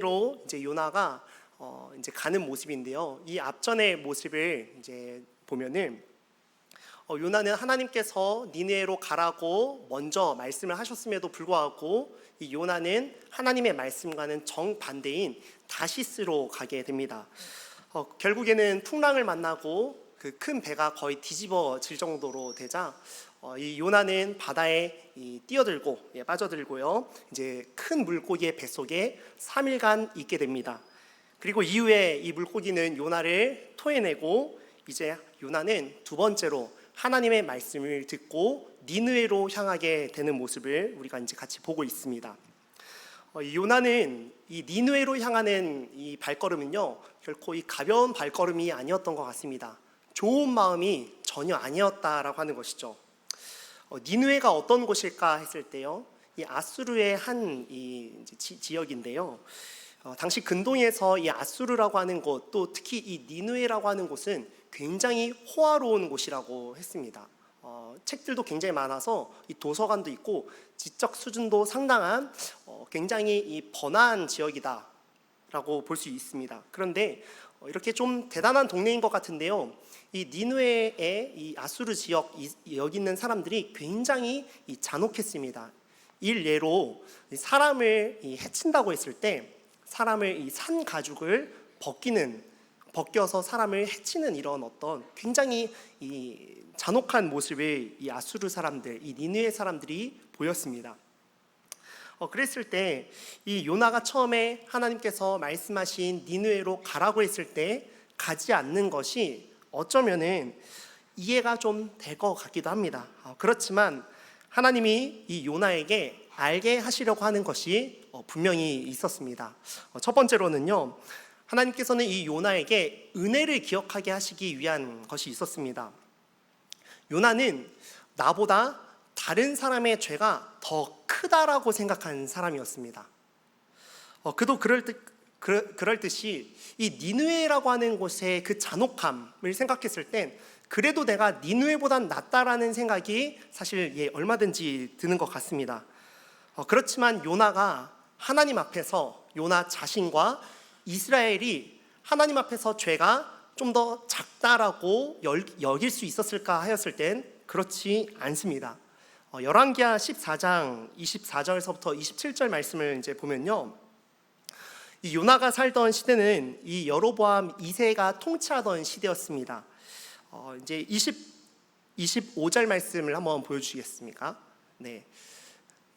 로 이제 요나가 이제 가는 모습인데요. 이 앞전의 모습을 이제 보면은 요나는 하나님께서 니느웨로 가라고 먼저 말씀을 하셨음에도 불구하고 이 요나는 하나님의 말씀과는 정반대인 다시스로 가게 됩니다. 결국에는 풍랑을 만나고 그 큰 배가 거의 뒤집어질 정도로 되자 이 요나는 바다에 뛰어들고 빠져들고요. 이제 큰 물고기의 뱃속에 3일간 있게 됩니다. 그리고 이후에 이 물고기는 요나를 토해내고 이제 요나는 두 번째로 하나님의 말씀을 듣고 니느웨로 향하게 되는 모습을 우리가 이제 같이 보고 있습니다. 요나는 이 니느웨로 향하는 이 발걸음은요, 결코 이 가벼운 발걸음이 아니었던 것 같습니다. 좋은 마음이 전혀 아니었다라고 하는 것이죠. 니느웨가 어떤 곳일까 했을 때요, 이 아수르의 한 지역인데요. 당시 근동에서 이 아수르라고 하는 곳, 또 특히 이 니느웨라고 하는 곳은 굉장히 호화로운 곳이라고 했습니다. 책들도 굉장히 많아서 이 도서관도 있고 지적 수준도 상당한 굉장히 이 번화한 지역이다라고 볼 수 있습니다. 그런데 이렇게 좀 대단한 동네인 것 같은데요. 이 니느웨의 이 아수르 지역 여기 있는 사람들이 굉장히 잔혹했습니다. 일례로 사람을 해친다고 했을 때 사람을 이 산 가죽을 벗겨서 사람을 해치는 이런 어떤 굉장히 이 잔혹한 모습을 이 아수르 사람들, 이 니느웨 사람들이 보였습니다. 그랬을 때 이 요나가 처음에 하나님께서 말씀하신 니느웨로 가라고 했을 때 가지 않는 것이 어쩌면은 이해가 좀 될 것 같기도 합니다. 그렇지만 하나님이 이 요나에게 알게 하시려고 하는 것이 분명히 있었습니다. 첫 번째로는요, 하나님께서는 이 요나에게 은혜를 기억하게 하시기 위한 것이 있었습니다. 요나는 나보다 다른 사람의 죄가 더 크다라고 생각한 사람이었습니다. 그도 그럴듯이 이 니느웨라고 하는 곳의 그 잔혹함을 생각했을 땐 그래도 내가 니느웨보단 낫다라는 생각이 사실 얼마든지 드는 것 같습니다. 그렇지만 요나가 하나님 앞에서 요나 자신과 이스라엘이 하나님 앞에서 죄가 좀 더 작다라고 여길 수 있었을까 하였을 땐 그렇지 않습니다. 열왕기하 14장 24절서부터 27절 말씀을 이제 보면요, 이 요나가 살던 시대는 이 여로보암 2세가 통치하던 시대였습니다. 이제 25절 말씀을 한번 보여주시겠습니까? 네.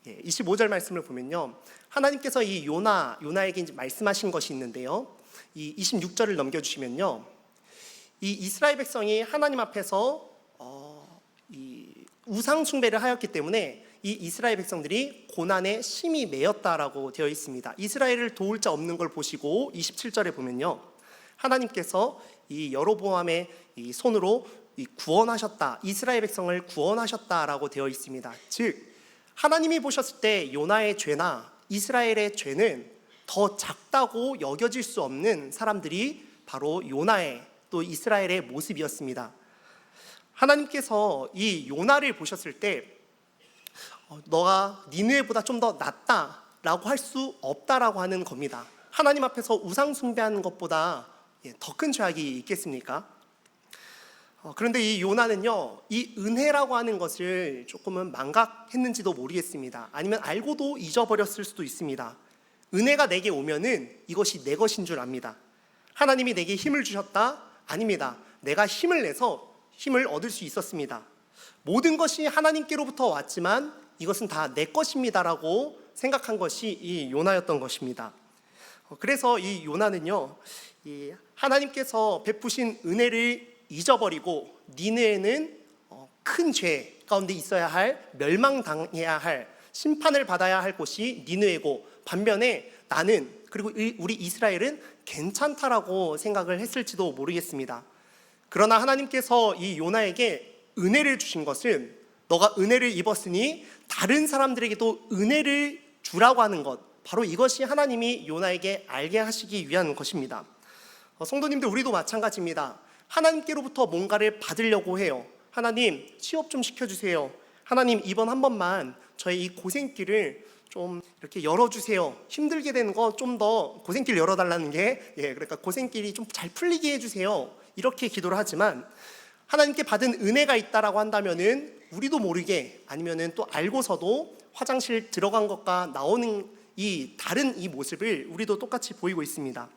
25절 말씀을 보면요, 하나님께서 이 요나에게 이제 말씀하신 것이 있는데요, 이 26절을 넘겨주시면요, 이 이스라엘 백성이 하나님 앞에서 이 우상 숭배를 하였기 때문에 이 이스라엘 백성들이 고난에 심히 매였다라고 되어 있습니다. 이스라엘을 도울 자 없는 걸 보시고 27절에 보면요, 하나님께서 이 여로보암의 이 손으로 구원하셨다, 이스라엘 백성을 구원하셨다라고 되어 있습니다. 즉 하나님이 보셨을 때 요나의 죄나 이스라엘의 죄는 더 작다고 여겨질 수 없는 사람들이 바로 요나의 또 이스라엘의 모습이었습니다. 하나님께서 이 요나를 보셨을 때 너가 니느웨보다 좀 더 낫다라고 할 수 없다라고 하는 겁니다. 하나님 앞에서 우상 숭배하는 것보다 더 큰 죄악이 있겠습니까? 그런데 이 요나는요, 이 은혜라고 하는 것을 조금은 망각했는지도 모르겠습니다. 아니면 알고도 잊어버렸을 수도 있습니다. 은혜가 내게 오면은 이것이 내 것인 줄 압니다. 하나님이 내게 힘을 주셨다? 아닙니다. 내가 힘을 내서 힘을 얻을 수 있었습니다. 모든 것이 하나님께로부터 왔지만 이것은 다 내 것입니다라고 생각한 것이 이 요나였던 것입니다. 그래서 이 요나는요, 이 하나님께서 베푸신 은혜를 잊어버리고 니느웨는 큰 죄 가운데 있어야 할, 멸망당해야 할, 심판을 받아야 할 곳이 니느웨고, 반면에 나는, 그리고 우리 이스라엘은 괜찮다라고 생각을 했을지도 모르겠습니다. 그러나 하나님께서 이 요나에게 은혜를 주신 것은 너가 은혜를 입었으니 다른 사람들에게도 은혜를 주라고 하는 것, 바로 이것이 하나님이 요나에게 알게 하시기 위한 것입니다. 성도님들, 우리도 마찬가지입니다. 하나님께로부터 뭔가를 받으려고 해요. 하나님, 취업 좀 시켜주세요. 하나님, 이번 한 번만 저의 이 고생길을 좀 이렇게 열어주세요. 힘들게 되는 거 좀 더 고생길 열어달라는 게, 그러니까 고생길이 좀 잘 풀리게 해주세요. 이렇게 기도를 하지만 하나님께 받은 은혜가 있다라고 한다면은 우리도 모르게 아니면은 또 알고서도 화장실 들어간 것과 나오는 이 다른 이 모습을 우리도 똑같이 보이고 있습니다.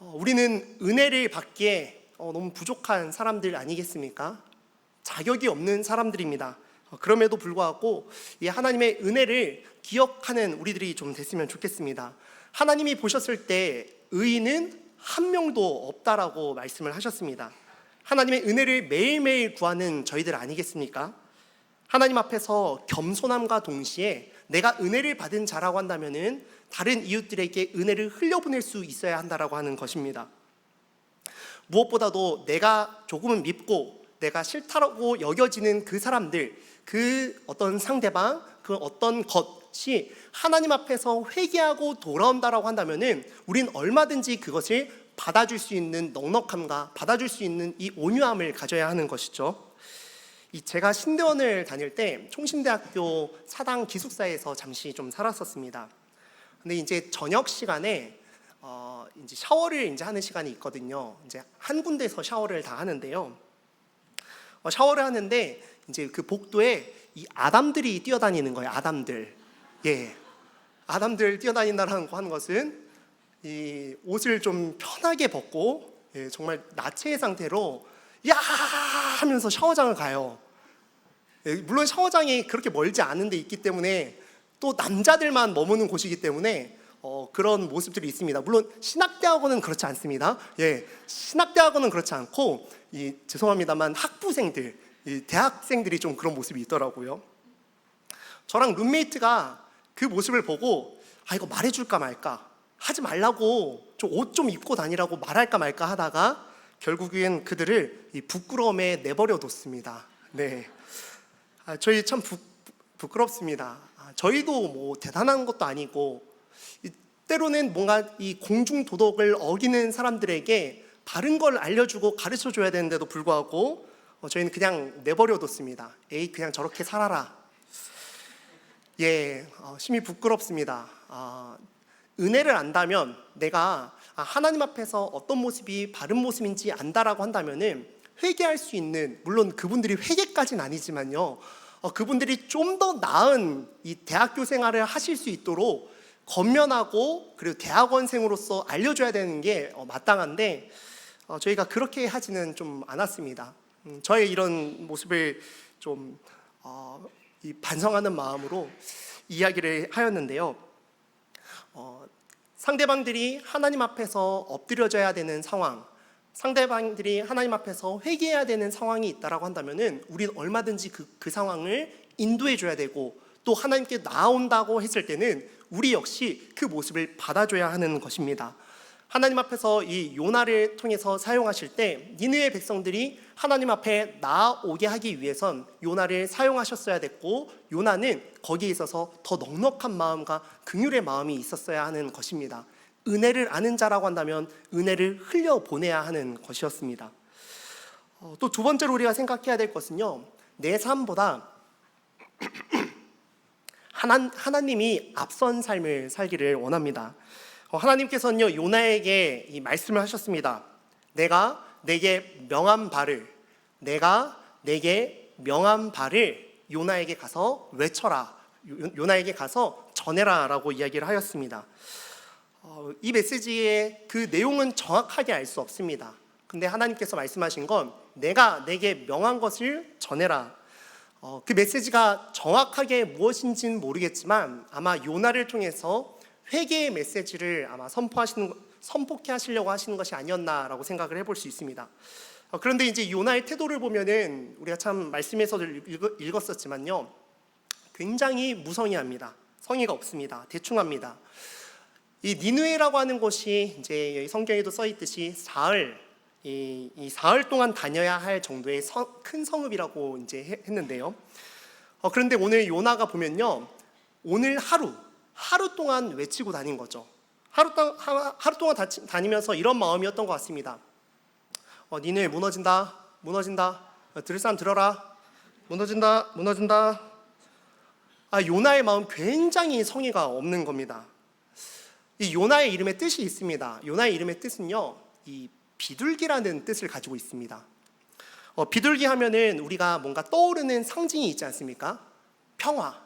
우리는 은혜를 받기에 너무 부족한 사람들 아니겠습니까? 자격이 없는 사람들입니다. 그럼에도 불구하고 이 하나님의 은혜를 기억하는 우리들이 좀 됐으면 좋겠습니다. 하나님이 보셨을 때 의인은 한 명도 없다라고 말씀을 하셨습니다. 하나님의 은혜를 매일매일 구하는 저희들 아니겠습니까? 하나님 앞에서 겸손함과 동시에 내가 은혜를 받은 자라고 한다면은 다른 이웃들에게 은혜를 흘려보낼 수 있어야 한다라고 하는 것입니다. 무엇보다도 내가 조금은 밉고 내가 싫다고 여겨지는 그 사람들, 그 어떤 상대방, 그 어떤 것이 하나님 앞에서 회개하고 돌아온다라고 한다면은 우린 얼마든지 그것을 받아줄 수 있는 넉넉함과 받아줄 수 있는 이 온유함을 가져야 하는 것이죠. 제가 신대원을 다닐 때 총신대학교 사당 기숙사에서 잠시 좀 살았었습니다. 근데 이제 저녁 시간에 이제 샤워를 이제 하는 시간이 있거든요. 이제 한 군데서 샤워를 다 하는데요. 샤워를 하는데 이제 그 복도에 이 아담들이 뛰어다니는 거예요. 아담들. 아담들 뛰어다닌다라는 거 하는 것은 이 옷을 좀 편하게 벗고 정말 나체의 상태로 야 하면서 샤워장을 가요. 물론 샤워장이 그렇게 멀지 않은 데 있기 때문에 또 남자들만 머무는 곳이기 때문에 그런 모습들이 있습니다. 물론 신학대학원은 그렇지 않습니다. 신학대학원은 그렇지 않고 죄송합니다만 학부생들, 대학생들이 좀 그런 모습이 있더라고요. 저랑 룸메이트가 그 모습을 보고 이거 말해줄까 말까, 하지 말라고 옷 좀 입고 다니라고 말할까 말까 하다가 결국엔 그들을 이 부끄러움에 내버려 뒀습니다. 저희 참 부끄럽습니다. 저희도 뭐 대단한 것도 아니고 때로는 뭔가 이 공중 도덕을 어기는 사람들에게 바른 걸 알려주고 가르쳐 줘야 되는데도 불구하고 저희는 그냥 내버려 뒀습니다. 에이 그냥 저렇게 살아라. 심히 부끄럽습니다. 은혜를 안다면 내가 하나님 앞에서 어떤 모습이 바른 모습인지 안다라고 한다면은 회개할 수 있는, 물론 그분들이 회개까지는 아니지만요, 그분들이 좀 더 나은 이 대학교 생활을 하실 수 있도록 건면하고 그리고 대학원생으로서 알려줘야 되는 게 마땅한데 저희가 그렇게 하지는 좀 않았습니다. 저의 이런 모습을 좀 반성하는 마음으로 이야기를 하였는데요. 상대방들이 하나님 앞에서 엎드려져야 되는 상황, 상대방들이 하나님 앞에서 회개해야 되는 상황이 있다라고 한다면은 우리는 얼마든지 그 상황을 인도해 줘야 되고, 또 하나님께 나아온다고 했을 때는 우리 역시 그 모습을 받아줘야 하는 것입니다. 하나님 앞에서 이 요나를 통해서 사용하실 때 니느웨 백성들이 하나님 앞에 나아오게 하기 위해선 요나를 사용하셨어야 됐고, 요나는 거기에 있어서 더 넉넉한 마음과 긍휼의 마음이 있었어야 하는 것입니다. 은혜를 아는 자라고 한다면 은혜를 흘려보내야 하는 것이었습니다. 또 두 번째로 우리가 생각해야 될 것은요, 내 삶보다 하나님이 앞선 삶을 살기를 원합니다. 하나님께서는요, 요나에게 이 말씀을 하셨습니다. 내가 내게 명한 바를 요나에게 가서 외쳐라, 요나에게 가서 전해라 라고 이야기를 하였습니다. 이 메시지의 그 내용은 정확하게 알 수 없습니다. 근데 하나님께서 말씀하신 건 내가 내게 명한 것을 전해라. 그 메시지가 정확하게 무엇인지는 모르겠지만 아마 요나를 통해서 회개의 메시지를 아마 선포케 하시려고 하시는 것이 아니었나라고 생각을 해볼 수 있습니다. 그런데 이제 요나의 태도를 보면은 우리가 참 말씀에서도 읽었었지만요, 굉장히 무성의합니다. 성의가 없습니다. 대충합니다. 이 니느웨라고 하는 곳이 이제 성경에도 써 있듯이 이 사흘 동안 다녀야 할 정도의 큰 성읍이라고 이제 했는데요. 그런데 오늘 요나가 보면요, 오늘 하루 동안 외치고 다닌 거죠. 하루 동안 다니면서 이런 마음이었던 것 같습니다. 니네 무너진다. 들을 사람 들어라. 무너진다. 요나의 마음 굉장히 성의가 없는 겁니다. 이 요나의 이름에 뜻이 있습니다. 요나의 이름의 뜻은요, 이 비둘기라는 뜻을 가지고 있습니다. 비둘기 하면은 우리가 뭔가 떠오르는 상징이 있지 않습니까? 평화,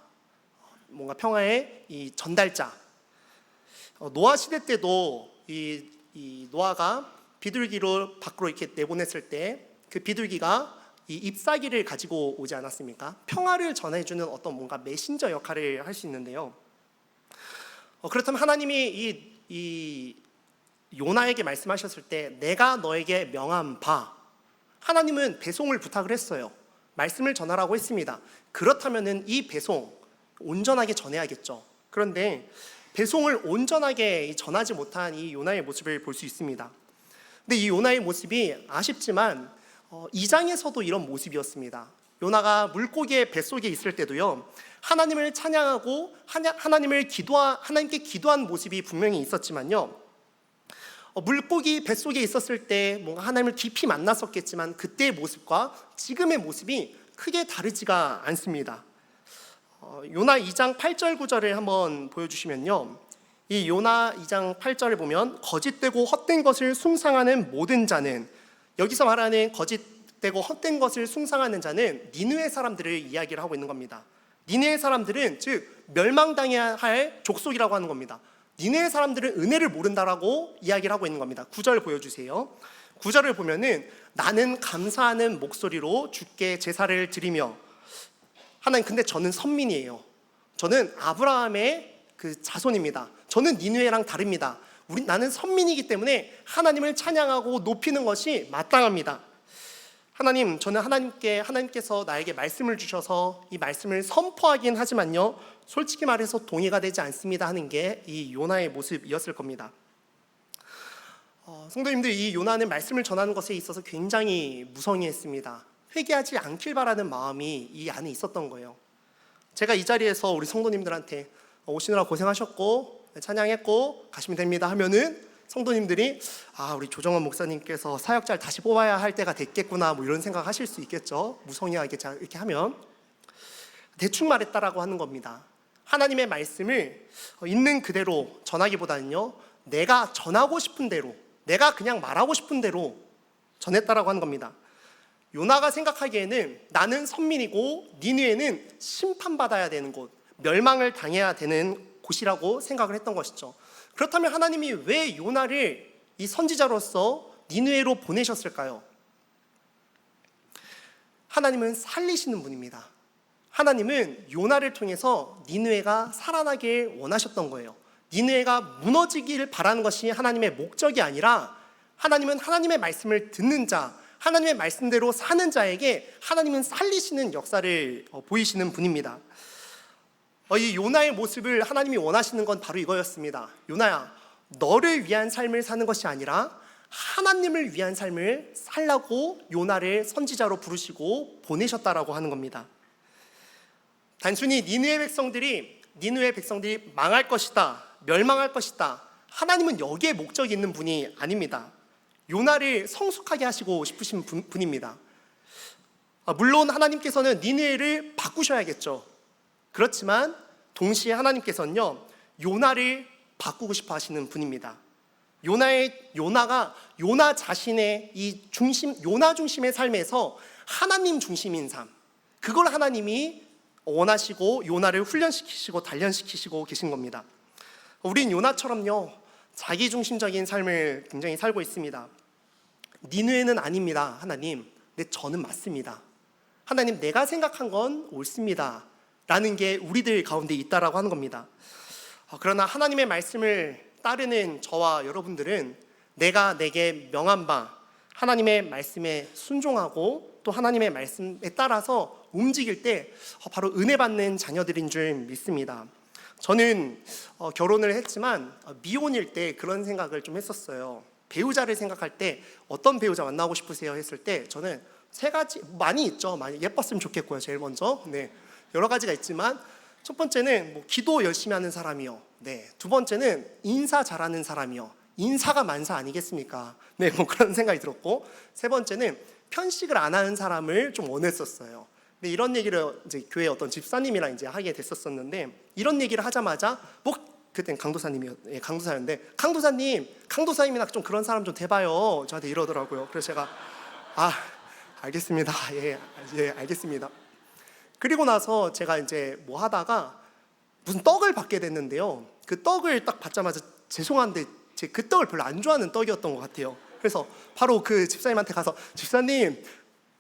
뭔가 평화의 이 전달자. 노아 시대 때도 이 노아가 비둘기로 밖으로 이렇게 내보냈을 때 그 비둘기가 이 잎사귀를 가지고 오지 않았습니까? 평화를 전해주는 어떤 뭔가 메신저 역할을 할 수 있는데요. 그렇다면 하나님이 이 요나에게 말씀하셨을 때 내가 너에게 명한 바, 하나님은 배송을 부탁을 했어요. 말씀을 전하라고 했습니다. 그렇다면은 이 배송 온전하게 전해야겠죠. 그런데 배송을 온전하게 전하지 못한 이 요나의 모습을 볼 수 있습니다. 근데 이 요나의 모습이 아쉽지만 2장에서도 이런 모습이었습니다. 요나가 물고기의 뱃속에 있을 때도요, 하나님을 찬양하고 하나님께 기도한 모습이 분명히 있었지만요, 물고기 뱃속에 있었을 때 뭔가 하나님을 깊이 만났었겠지만 그때의 모습과 지금의 모습이 크게 다르지가 않습니다. 요나 2장 8절 9절을 한번 보여주시면요, 이 요나 2장 8절을 보면 거짓되고 헛된 것을 숭상하는 모든 자는, 여기서 말하는 거짓되고 헛된 것을 숭상하는 자는 니느웨 사람들을 이야기를 하고 있는 겁니다. 니느웨 사람들은 즉 멸망당해야 할 족속이라고 하는 겁니다. 니느웨 사람들은 은혜를 모른다라고 이야기를 하고 있는 겁니다. 9절 보여주세요. 9절을 보면은 나는 감사하는 목소리로 주께 제사를 드리며, 하나님 근데 저는 선민이에요. 저는 아브라함의 그 자손입니다. 저는 니느웨랑 다릅니다. 나는 선민이기 때문에 하나님을 찬양하고 높이는 것이 마땅합니다. 하나님, 저는 하나님께서 나에게 말씀을 주셔서 이 말씀을 선포하긴 하지만요, 솔직히 말해서 동의가 되지 않습니다 하는 게 이 요나의 모습이었을 겁니다. 성도님들, 이 요나는 말씀을 전하는 것에 있어서 굉장히 무성의했습니다. 회개하지 않길 바라는 마음이 이 안에 있었던 거예요. 제가 이 자리에서 우리 성도님들한테 오시느라 고생하셨고 찬양했고 가시면 됩니다 하면은 성도님들이 우리 조정원 목사님께서 사역자를 다시 뽑아야 할 때가 됐겠구나 뭐 이런 생각하실 수 있겠죠. 무성의하게 이렇게 하면 대충 말했다라고 하는 겁니다. 하나님의 말씀을 있는 그대로 전하기보다는요, 내가 전하고 싶은 대로, 내가 그냥 말하고 싶은 대로 전했다라고 하는 겁니다. 요나가 생각하기에는 나는 선민이고 니느웨는 심판받아야 되는 곳, 멸망을 당해야 되는 곳이라고 생각을 했던 것이죠. 그렇다면 하나님이 왜 요나를 이 선지자로서 니느웨로 보내셨을까요? 하나님은 살리시는 분입니다. 하나님은 요나를 통해서 니느웨가 살아나길 원하셨던 거예요. 니느웨가 무너지기를 바라는 것이 하나님의 목적이 아니라, 하나님은 하나님의 말씀을 듣는 자, 하나님의 말씀대로 사는 자에게 하나님은 살리시는 역사를 보이시는 분입니다. 이 요나의 모습을 하나님이 원하시는 건 바로 이거였습니다. 요나야, 너를 위한 삶을 사는 것이 아니라 하나님을 위한 삶을 살라고 요나를 선지자로 부르시고 보내셨다라고 하는 겁니다. 단순히 니느웨 백성들이 망할 것이다, 멸망할 것이다, 하나님은 여기에 목적이 있는 분이 아닙니다. 요나를 성숙하게 하시고 싶으신 분입니다. 물론 하나님께서는 니느웨를 바꾸셔야겠죠. 그렇지만 동시에 하나님께서는요, 요나를 바꾸고 싶어 하시는 분입니다. 요나가 요나 자신의 요나 중심의 삶에서 하나님 중심인 삶, 그걸 하나님이 원하시고 요나를 훈련시키시고 단련시키시고 계신 겁니다. 우린 요나처럼요, 자기 중심적인 삶을 굉장히 살고 있습니다. 니느웨는 아닙니다. 하나님, 근데 저는 맞습니다. 하나님, 내가 생각한 건 옳습니다 라는 게 우리들 가운데 있다라고 하는 겁니다. 그러나 하나님의 말씀을 따르는 저와 여러분들은 내가 내게 명한 바 하나님의 말씀에 순종하고 또 하나님의 말씀에 따라서 움직일 때 바로 은혜 받는 자녀들인 줄 믿습니다. 저는 결혼을 했지만 미혼일 때 그런 생각을 좀 했었어요. 배우자를 생각할 때 어떤 배우자 만나고 싶으세요 했을 때 저는 세 가지, 많이 있죠. 많이 예뻤으면 좋겠고요, 제일 먼저. 네, 여러 가지가 있지만 첫 번째는 기도 열심히 하는 사람이요. 네, 두 번째는 인사 잘하는 사람이요. 인사가 만사 아니겠습니까? 네, 그런 생각이 들었고, 세 번째는 편식을 안 하는 사람을 좀 원했었어요. 근데 이런 얘기를 이제 교회 어떤 집사님이랑 이제 하게 됐었었는데, 이런 얘기를 하자마자 뭐 그땐 강도사였는데, 강도사님이나 좀 그런 사람 좀 대봐요, 저한테 이러더라고요. 그래서 제가 알겠습니다. 예, 알겠습니다. 그리고 나서 제가 이제 뭐 하다가 무슨 떡을 받게 됐는데요. 그 떡을 딱 받자마자 죄송한데 제 그 떡을 별로 안 좋아하는 떡이었던 것 같아요. 그래서 바로 그 집사님한테 가서 집사님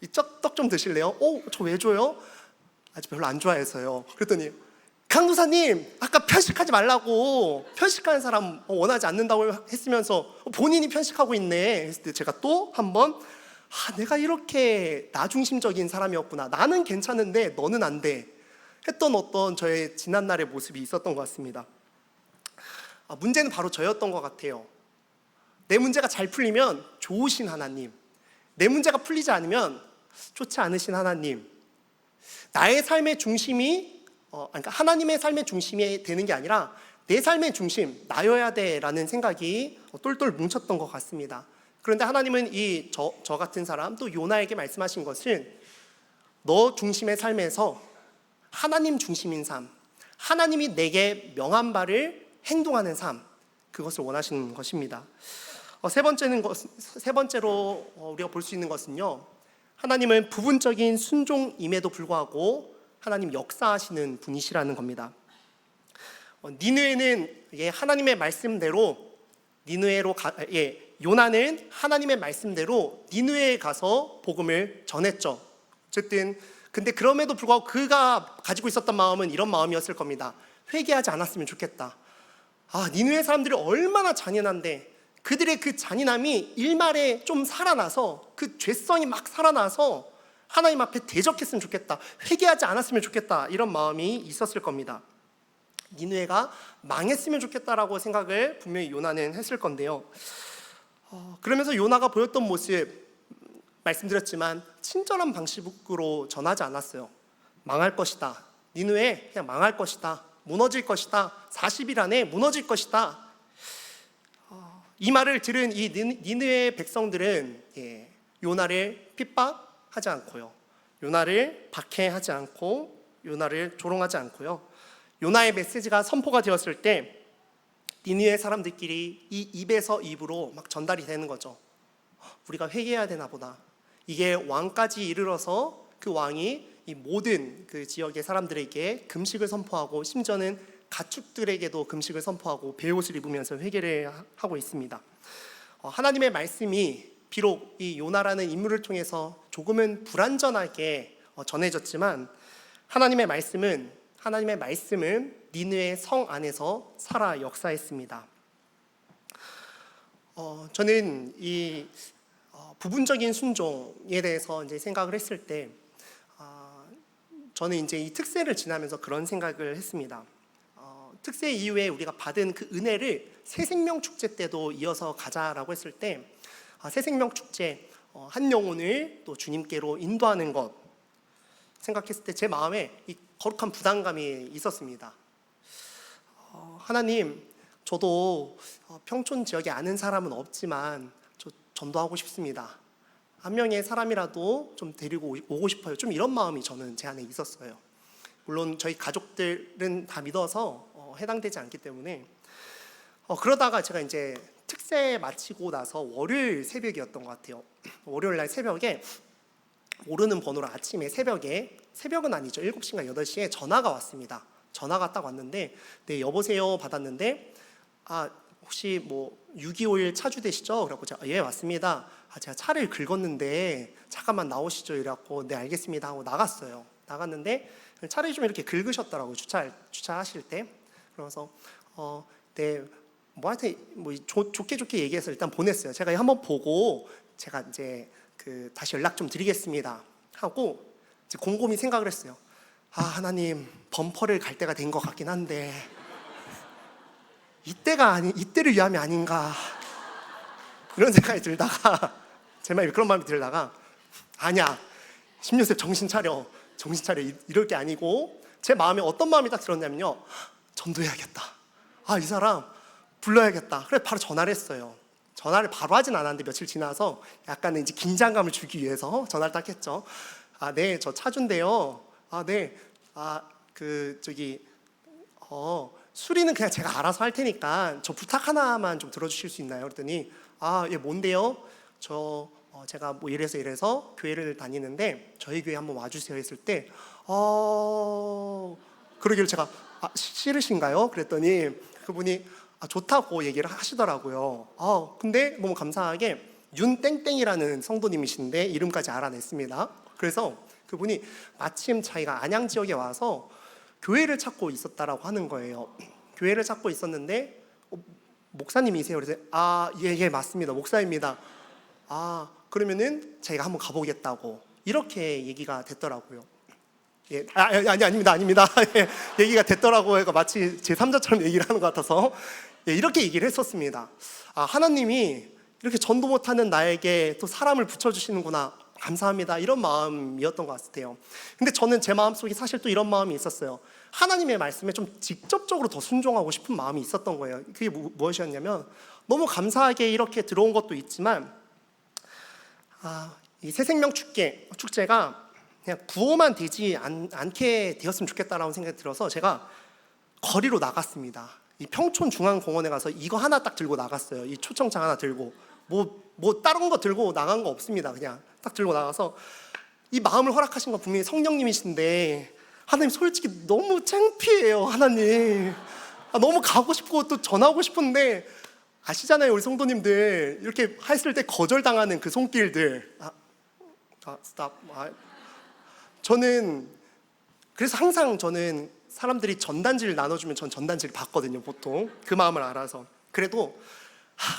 이 떡 좀 드실래요? 저 왜 줘요? 아직 별로 안 좋아해서요. 그랬더니 강도사님 아까 편식하지 말라고, 편식하는 사람 원하지 않는다고 했으면서 본인이 편식하고 있네 했을 때 제가 또 한번 내가 이렇게 나중심적인 사람이었구나, 나는 괜찮은데 너는 안 돼 했던 어떤 저의 지난날의 모습이 있었던 것 같습니다. 문제는 바로 저였던 것 같아요. 내 문제가 잘 풀리면 좋으신 하나님, 내 문제가 풀리지 않으면 좋지 않으신 하나님, 나의 삶의 중심이 그러니까 하나님의 삶의 중심이 되는 게 아니라 내 삶의 중심, 나여야 돼라는 생각이 똘똘 뭉쳤던 것 같습니다. 그런데 하나님은 저 같은 사람, 또 요나에게 말씀하신 것은 너 중심의 삶에서 하나님 중심인 삶, 하나님이 내게 명한 바를 행동하는 삶, 그것을 원하시는 것입니다. 세 번째로 우리가 볼 수 있는 것은요, 하나님은 부분적인 순종임에도 불구하고 하나님 역사하시는 분이시라는 겁니다. 니느웨는 하나님의 말씀대로 요나는 하나님의 말씀대로 니느웨에 가서 복음을 전했죠. 어쨌든 근데 그럼에도 불구하고 그가 가지고 있었던 마음은 이런 마음이었을 겁니다. 회개하지 않았으면 좋겠다. 니느웨 사람들이 얼마나 잔인한데 그들의 그 잔인함이 일말에 좀 살아나서, 그 죄성이 막 살아나서 하나님 앞에 대적했으면 좋겠다, 회개하지 않았으면 좋겠다, 이런 마음이 있었을 겁니다. 니느웨가 망했으면 좋겠다라고 생각을 분명히 요나는 했을 건데요. 그러면서 요나가 보였던 모습, 말씀드렸지만 친절한 방식으로 전하지 않았어요. 망할 것이다, 니느웨 그냥 망할 것이다, 무너질 것이다, 40일 안에 무너질 것이다. 이 말을 들은 이 니느웨 백성들은 요나를 핍박하지 않고요, 요나를 박해하지 않고, 요나를 조롱하지 않고요, 요나의 메시지가 선포가 되었을 때 니느웨 사람들끼리 이 입에서 입으로 막 전달이 되는 거죠. 우리가 회개해야 되나 보다. 이게 왕까지 이르러서 그 왕이 이 모든 그 지역의 사람들에게 금식을 선포하고, 심지어는 가축들에게도 금식을 선포하고 베옷을 입으면서 회개를 하고 있습니다. 하나님의 말씀이 비록 이 요나라는 인물을 통해서 조금은 불완전하게 전해졌지만 하나님의 말씀은 니느웨 성 안에서 살아 역사했습니다. 저는 이 부분적인 순종에 대해서 이제 생각을 했을 때 저는 이제 이 특세를 지나면서 그런 생각을 했습니다. 특세 이후에 우리가 받은 그 은혜를 새생명 축제 때도 이어서 가자라고 했을 때, 새생명 축제 한 영혼을 또 주님께로 인도하는 것 생각했을 때 제 마음에 이 거룩한 부담감이 있었습니다. 하나님, 저도 평촌 지역에 아는 사람은 없지만 저 전도하고 싶습니다. 한 명의 사람이라도 좀 데리고 오고 싶어요. 좀 이런 마음이 저는 제 안에 있었어요. 물론 저희 가족들은 다 믿어서 해당되지 않기 때문에 그러다가 제가 이제 특세 마치고 나서 월요일 새벽이었던 것 같아요. 월요일 날 새벽에 모르는 번호로 아침에 새벽은 아니죠, 7시인가 8시에 전화가 왔습니다. 전화가 딱 왔는데, 네 여보세요 받았는데, 혹시 뭐 6251 차주 되시죠? 그래갖고 제가 예 맞습니다. 제가 차를 긁었는데 잠깐만 나오시죠 이래갖고 네 알겠습니다 하고 나갔어요. 나갔는데 차를 좀 이렇게 긁으셨더라고요, 주차하실 때. 그래서 네 뭐 하여튼 뭐 좋게 얘기해서 일단 보냈어요. 제가 한번 보고 제가 이제 다시 연락 좀 드리겠습니다 하고 이제 곰곰이 생각을 했어요. 하나님, 범퍼를 갈 때가 된 것 같긴 한데 이때를 위함이 아닌가, 이런 생각이 들다가 제 마음에 그런 마음이 들다가 아니야, 16세 정신 차려 이럴 게 아니고, 제 마음에 어떤 마음이 딱 들었냐면요, 전도해야겠다, 이 사람 불러야겠다. 그래서 바로 전화를 했어요. 전화를 바로 하진 않았는데 며칠 지나서 약간의 이제 긴장감을 주기 위해서 전화를 딱 했죠. 아, 네, 저 차주인데요. 아, 네. 아, 저기 수리는 그냥 제가 알아서 할 테니까 저 부탁 하나만 좀 들어주실 수 있나요? 그랬더니 아, 예, 뭔데요? 제가 뭐 이래서 교회를 다니는데 저희 교회 한번 와주세요 했을 때 그러길 제가 싫으신가요? 그랬더니 그분이 좋다고 얘기를 하시더라고요. 근데 너무 감사하게 윤땡땡이라는 성도님이신데 이름까지 알아냈습니다. 그래서 그분이 마침 자기가 안양 지역에 와서 교회를 찾고 있었다라고 하는 거예요. 교회를 찾고 있었는데 목사님이세요? 그래서 예, 맞습니다. 목사입니다. 그러면은 자기가 한번 가보겠다고 이렇게 얘기가 됐더라고요. 예, 아닙니다. 예, 얘기가 됐더라고요. 그러니까 마치 제 3자처럼 얘기를 하는 것 같아서 예, 이렇게 얘기를 했었습니다. 하나님이 이렇게 전도 못하는 나에게 또 사람을 붙여주시는구나. 감사합니다. 이런 마음이었던 것 같아요. 근데 저는 제 마음속에 사실 또 이런 마음이 있었어요. 하나님의 말씀에 좀 직접적으로 더 순종하고 싶은 마음이 있었던 거예요. 그게 무엇이었냐면 너무 감사하게 이렇게 들어온 것도 있지만 이 새생명 축제가 그냥 구호만 되지 않게 되었으면 좋겠다라는 생각이 들어서 제가 거리로 나갔습니다. 이 평촌중앙공원에 가서 이거 하나 딱 들고 나갔어요. 이 초청장 하나 들고 뭐 다른 거 들고 나간 거 없습니다. 그냥 딱 들고 나가서 이 마음을 허락하신 건 분명히 성령님이신데 하나님 솔직히 너무 창피해요. 하나님 너무 가고 싶고 또 전하고 싶은데 아시잖아요. 우리 성도님들 이렇게 했을 때 거절당하는 그 손길들 스탑. 저는 그래서 항상 저는 사람들이 전단지를 나눠주면 전 전단지를 받거든요. 보통 그 마음을 알아서 그래도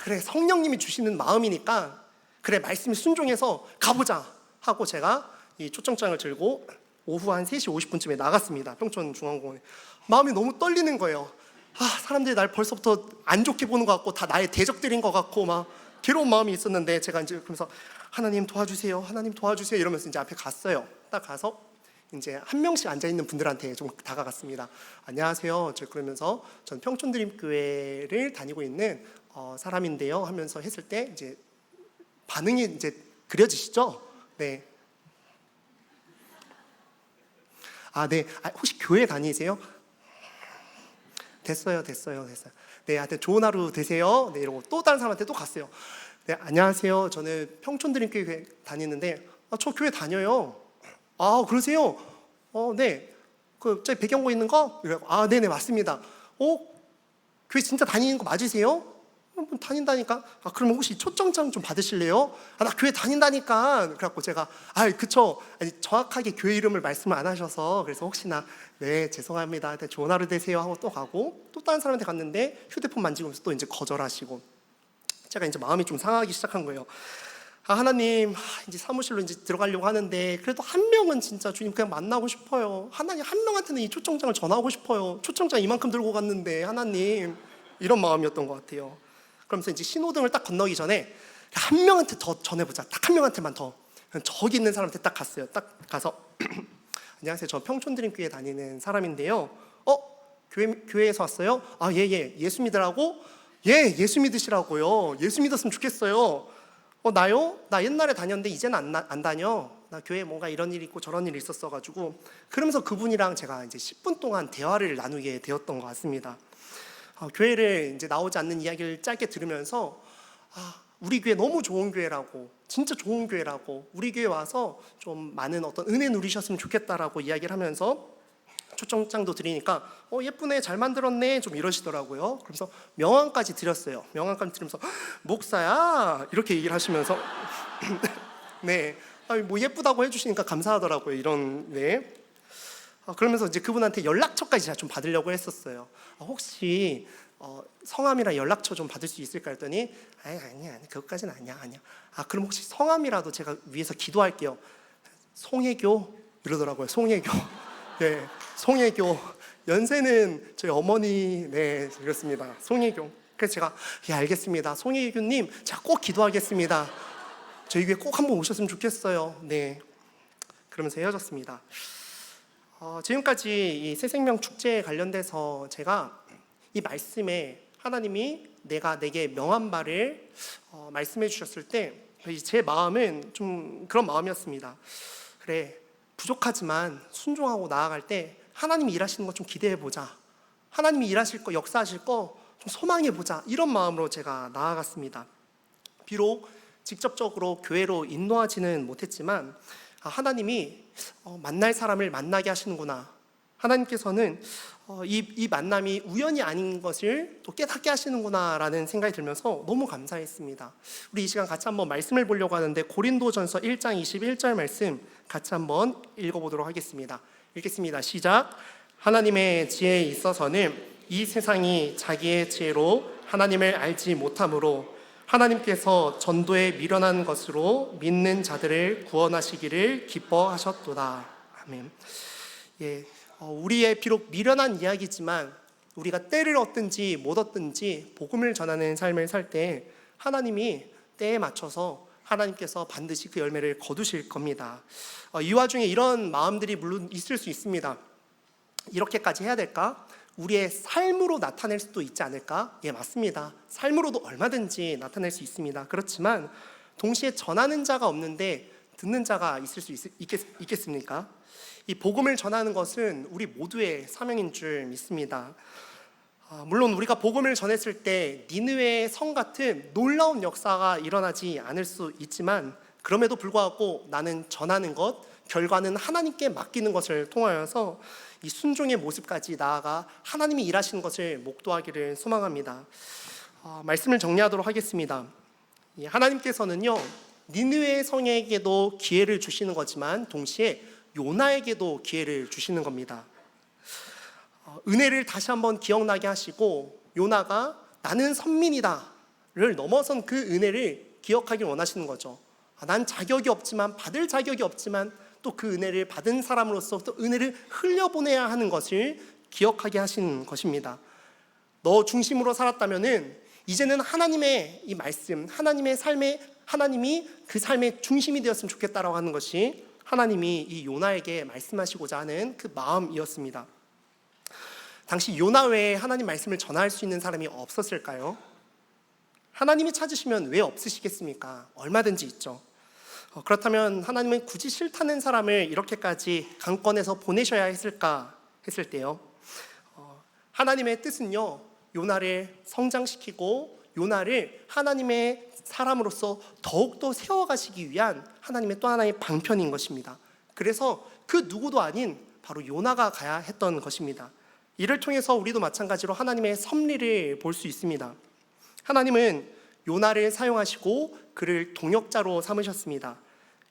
그래 성령님이 주시는 마음이니까 그래 말씀에 순종해서 가보자 하고 제가 이 초청장을 들고 오후 한 3시 50분쯤에 나갔습니다. 평촌중앙공원에. 마음이 너무 떨리는 거예요. 사람들이 날 벌써부터 안 좋게 보는 것 같고 다 나의 대적들인 것 같고 막 괴로운 마음이 있었는데 제가 이제 그러면서 하나님 도와주세요, 하나님 도와주세요 이러면서 이제 앞에 갔어요. 딱 가서 이제 한 명씩 앉아 있는 분들한테 좀 다가갔습니다. 안녕하세요. 그러면서 전 평촌드림교회를 다니고 있는 사람인데요 하면서 했을 때 이제 반응이 이제 그려지시죠? 네. 네. 혹시 교회 다니세요? 됐어요. 네, 하여튼 좋은 하루 되세요. 네, 이러고 또 다른 사람한테 또 갔어요. 네, 안녕하세요. 저는 평촌드림교회 다니는데 저 교회 다녀요. 그러세요? 네. 저기 배경고 있는 거? 네네, 맞습니다. 교회 진짜 다니는 거 맞으세요? 다닌다니까. 그럼 혹시 초청장 좀 받으실래요? 나 교회 다닌다니까. 그래갖고 제가 그쵸. 정확하게 교회 이름을 말씀을 안 하셔서 그래서 혹시나 네 죄송합니다. 좋은 하루 되세요 하고 또 가고 또 다른 사람한테 갔는데 휴대폰 만지면서 또 이제 거절하시고 제가 이제 마음이 좀 상하기 시작한 거예요. 하나님 이제 사무실로 이제 들어가려고 하는데 그래도 한 명은 진짜 주님 그냥 만나고 싶어요. 하나님 한 명한테는 이 초청장을 전하고 싶어요. 초청장 이만큼 들고 갔는데 하나님 이런 마음이었던 것 같아요. 그러면서 이제 신호등을 딱 건너기 전에 한 명한테 더 전해보자. 딱 한 명한테만 더. 저기 있는 사람한테 딱 갔어요. 딱 가서 안녕하세요. 저 평촌드림교회 다니는 사람인데요. 교회에서 왔어요? 예. 예수 믿으라고? 예, 예수 믿으시라고요. 예수 믿었으면 좋겠어요. 나요? 나 옛날에 다녔는데 이제는 안 다녀. 나 교회에 뭔가 이런 일이 있고 저런 일이 있었어가지고 그러면서 그분이랑 제가 이제 10분 동안 대화를 나누게 되었던 것 같습니다. 교회를 이제 나오지 않는 이야기를 짧게 들으면서 우리 교회 너무 좋은 교회라고 진짜 좋은 교회라고 우리 교회 와서 좀 많은 어떤 은혜 누리셨으면 좋겠다라고 이야기를 하면서 초청장도 드리니까 예쁘네 잘 만들었네 좀 이러시더라고요. 그래서 명함까지 드렸어요. 명함까지 드리면서 목사야 이렇게 얘기를 하시면서 네, 뭐 예쁘다고 해주시니까 감사하더라고요. 이런 네. 그러면서 이제 그분한테 연락처까지 제가 좀 받으려고 했었어요. 혹시 성함이랑 연락처 좀 받을 수 있을까 했더니 아니야 그것까지는 아니야. 그럼 혹시 성함이라도 제가 위해서 기도할게요. 송혜교 이러더라고요. 송혜교. 네, 송혜교. 연세는 저희 어머니 네 그렇습니다. 송혜교. 그래서 제가 알겠습니다. 송혜교님 제가 꼭 기도하겠습니다. 저희 교회 꼭 한번 오셨으면 좋겠어요. 네. 그러면서 헤어졌습니다. 지금까지 이 새생명 축제에 관련돼서 제가 이 말씀에 하나님이 내게 명한 바를 말씀해 주셨을 때 제 마음은 좀 그런 마음이었습니다. 그래 부족하지만 순종하고 나아갈 때 하나님이 일하시는 거 좀 기대해보자, 하나님이 일하실 거, 역사하실 거 좀 소망해보자, 이런 마음으로 제가 나아갔습니다. 비록 직접적으로 교회로 인도하지는 못했지만 하나님이 만날 사람을 만나게 하시는구나, 하나님께서는 이 만남이 우연이 아닌 것을 또 깨닫게 하시는구나 라는 생각이 들면서 너무 감사했습니다. 우리 이 시간 같이 한번 말씀을 보려고 하는데, 고린도전서 1장 21절 말씀 같이 한번 읽어보도록 하겠습니다. 읽겠습니다. 시작. 하나님의 지혜에 있어서는 이 세상이 자기의 지혜로 하나님을 알지 못하므로 하나님께서 전도에 미련한 것으로 믿는 자들을 구원하시기를 기뻐하셨도다. 아멘. 우리의 비록 미련한 이야기지만 우리가 때를 얻든지 못 얻든지 복음을 전하는 삶을 살 때 하나님이 때에 맞춰서 하나님께서 반드시 그 열매를 거두실 겁니다. 이 와중에 이런 마음들이 물론 있을 수 있습니다. 이렇게까지 해야 될까? 우리의 삶으로 나타낼 수도 있지 않을까? 예, 맞습니다. 삶으로도 얼마든지 나타낼 수 있습니다. 그렇지만 동시에 전하는 자가 없는데 듣는 자가 있을 수 있겠습니까? 이 복음을 전하는 것은 우리 모두의 사명인 줄 믿습니다. 물론 우리가 복음을 전했을 때 니느웨의 성 같은 놀라운 역사가 일어나지 않을 수 있지만, 그럼에도 불구하고 나는 전하는 것, 결과는 하나님께 맡기는 것을 통하여서 이 순종의 모습까지 나아가 하나님이 일하시는 것을 목도하기를 소망합니다. 말씀을 정리하도록 하겠습니다. 하나님께서는요, 니느웨 성에게도 기회를 주시는 거지만 동시에 요나에게도 기회를 주시는 겁니다. 은혜를 다시 한번 기억나게 하시고, 요나가 나는 선민이다를 넘어선 그 은혜를 기억하길 원하시는 거죠. 난 자격이 없지만, 받을 자격이 없지만 또 그 은혜를 받은 사람으로서 또 은혜를 흘려보내야 하는 것을 기억하게 하신 것입니다. 너 중심으로 살았다면은 이제는 하나님의 이 말씀, 하나님의 삶에, 하나님이 그 삶의 중심이 되었으면 좋겠다라고 하는 것이 하나님이 이 요나에게 말씀하시고자 하는 그 마음이었습니다. 당시 요나 외에 하나님 말씀을 전할 수 있는 사람이 없었을까요? 하나님이 찾으시면 왜 없으시겠습니까? 얼마든지 있죠. 그렇다면 하나님은 굳이 싫다는 사람을 이렇게까지 강권해서 보내셔야 했을까 했을 때요, 하나님의 뜻은요, 요나를 성장시키고 요나를 하나님의 사람으로서 더욱더 세워가시기 위한 하나님의 또 하나의 방편인 것입니다. 그래서 그 누구도 아닌 바로 요나가 가야 했던 것입니다. 이를 통해서 우리도 마찬가지로 하나님의 섭리를 볼 수 있습니다. 하나님은 요나를 사용하시고 그를 동역자로 삼으셨습니다.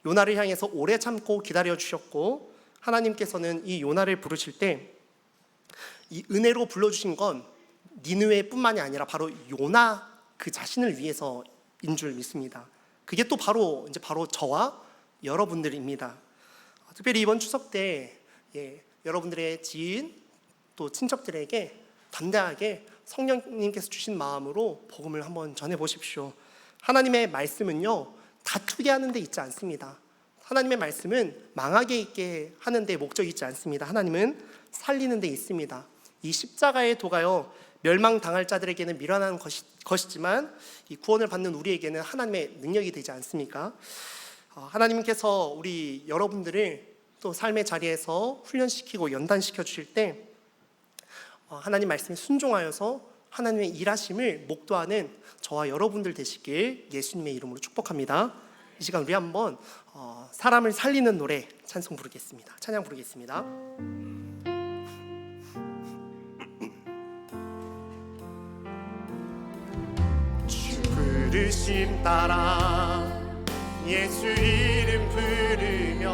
요나를 향해서 오래 참고 기다려 주셨고, 하나님께서는 이 요나를 부르실 때 이 은혜로 불러주신 건 니느웨뿐만이 아니라 바로 요나 그 자신을 위해서인 줄 믿습니다. 그게 또 바로 저와 여러분들입니다. 특별히 이번 추석 때 여러분들의 지인 또 친척들에게 담대하게 성령님께서 주신 마음으로 복음을 한번 전해 보십시오. 하나님의 말씀은요, 다투게 하는 데 있지 않습니다. 하나님의 말씀은 망하게 있게 하는 데 목적이 있지 않습니다. 하나님은 살리는 데 있습니다. 이 십자가의 도가요, 멸망당할 자들에게는 미련한 것이지만 이 구원을 받는 우리에게는 하나님의 능력이 되지 않습니까? 하나님께서 우리 여러분들을 또 삶의 자리에서 훈련시키고 연단시켜 주실 때 하나님 말씀에 순종하여서 하나님의 일하심을 목도하는 저와 여러분들 되시길 예수님의 이름으로 축복합니다. 이 시간 우리 한번 사람을 살리는 노래 찬양 부르겠습니다. 주 부르심 따라 예수 이름 부르며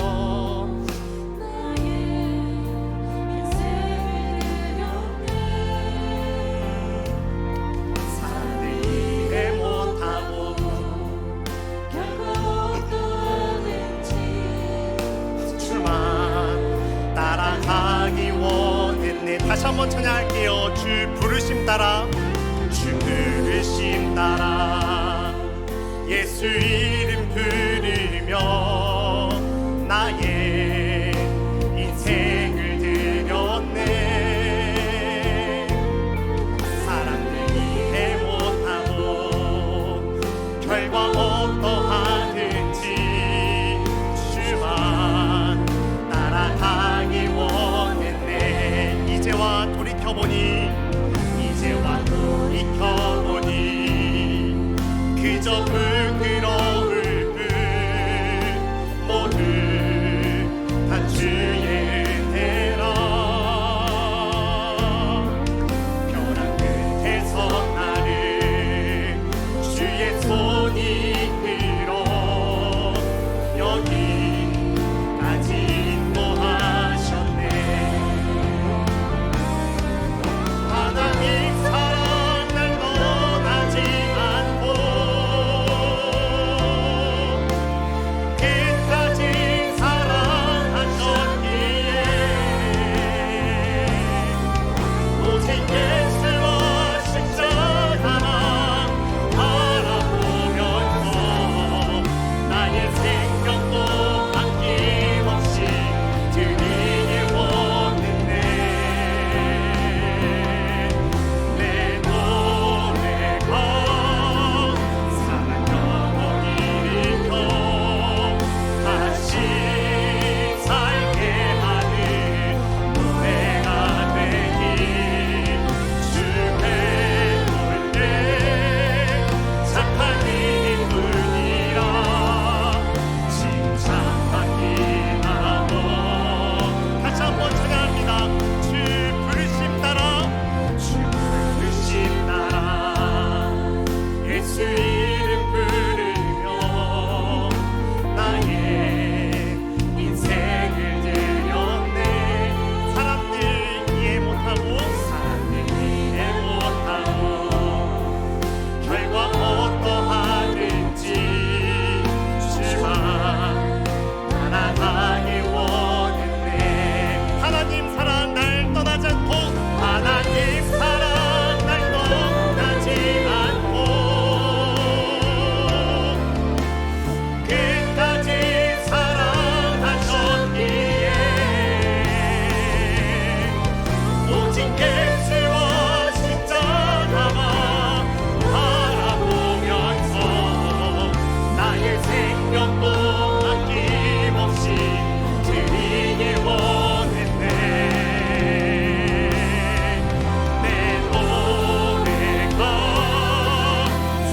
다시 한번 찬양할게요. 주 부르심 따라, 주 부르심 따라 예수 이름 부르며 나의 인생을 드렸네. 사람들 이해 못하고 결과 어떠하든지 주만 돌이켜보니 이제와 돌이켜보니 그저 부끄러울 모두 다 주의 은혜라. 벼랑 끝에서 나를 주의 손이 끌어 여기까지 인도하셨네. 하나님 사랑 날 떠나지 않고 끝까지 사랑하셨기에 오직 예수와 십자가만 바라보면서 나의 생명도 아낌없이 드리기 원했네. 내 노래가 사랑 영원히 일으켜 다시 살게 하는 노래가 되기 주 배울 때 착한 이뿐이라 칭찬받기 바라고 다시 한번 찬양합니다. 주 부르심 따라 주 부르심 따라 예수 이름 부르며 나의 인생을 드렸네. 사람들 이해 못하고 결과 어떠하든지 주만 따라가길 원했네. 하나님 사랑 날 떠나지 않고 하나님 사랑 날 떠나지 않고 끝까지 사랑하셨기에 오직 예수와 십자가만 바라보면서 나의 생명도 아낌없이 드리길 원했네. 내 노래가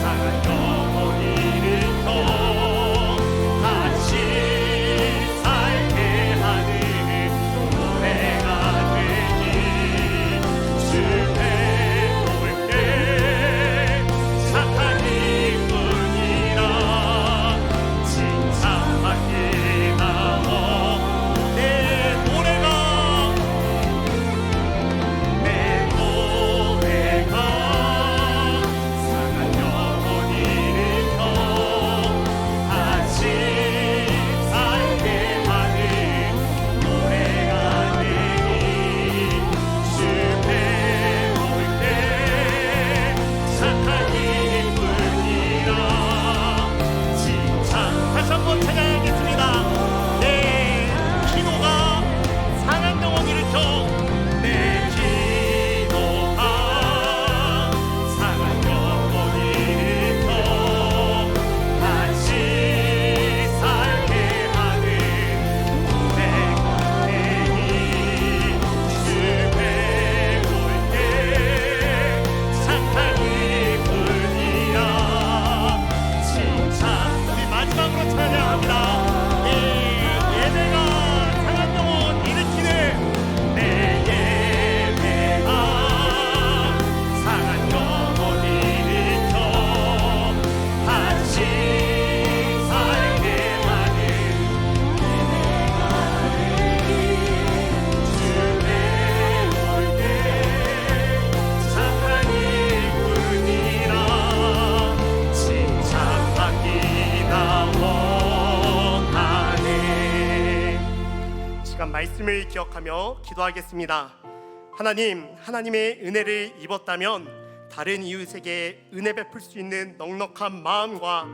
사랑 영원히 일으켜 다시 살게 하는 노래가 되기 주 배울 때 착한 이뿐이라 칭찬받기 나워. 내 노래가 사랑 영원히 일으켜 다시 살게 하는 노래가 되기 주 배울 때 착한 이뿐이라 칭찬. 다시 한번 찬양하겠습니다. 내 기도가 상한 영혼 일으켜 내 기도가 상한 영혼 일으켜 다시 살게 하는 노래가 되니 주 배울 때 착한 이뿐이라 칭찬. 우리 마지막으로 찬양합니다. 내 예배가 상한 영혼 일으키는 내 예배가 상한 영혼 일으켜 다시 살게 하는 예배가 되기 주 배울 때 착한 이뿐이라 칭찬받기 나 원하네. 시간 말씀을 기억하며 기도하겠습니다. 하나님, 하나님의 은혜를 입었다면 다른 이웃에게 은혜 베풀 수 있는 넉넉한 마음과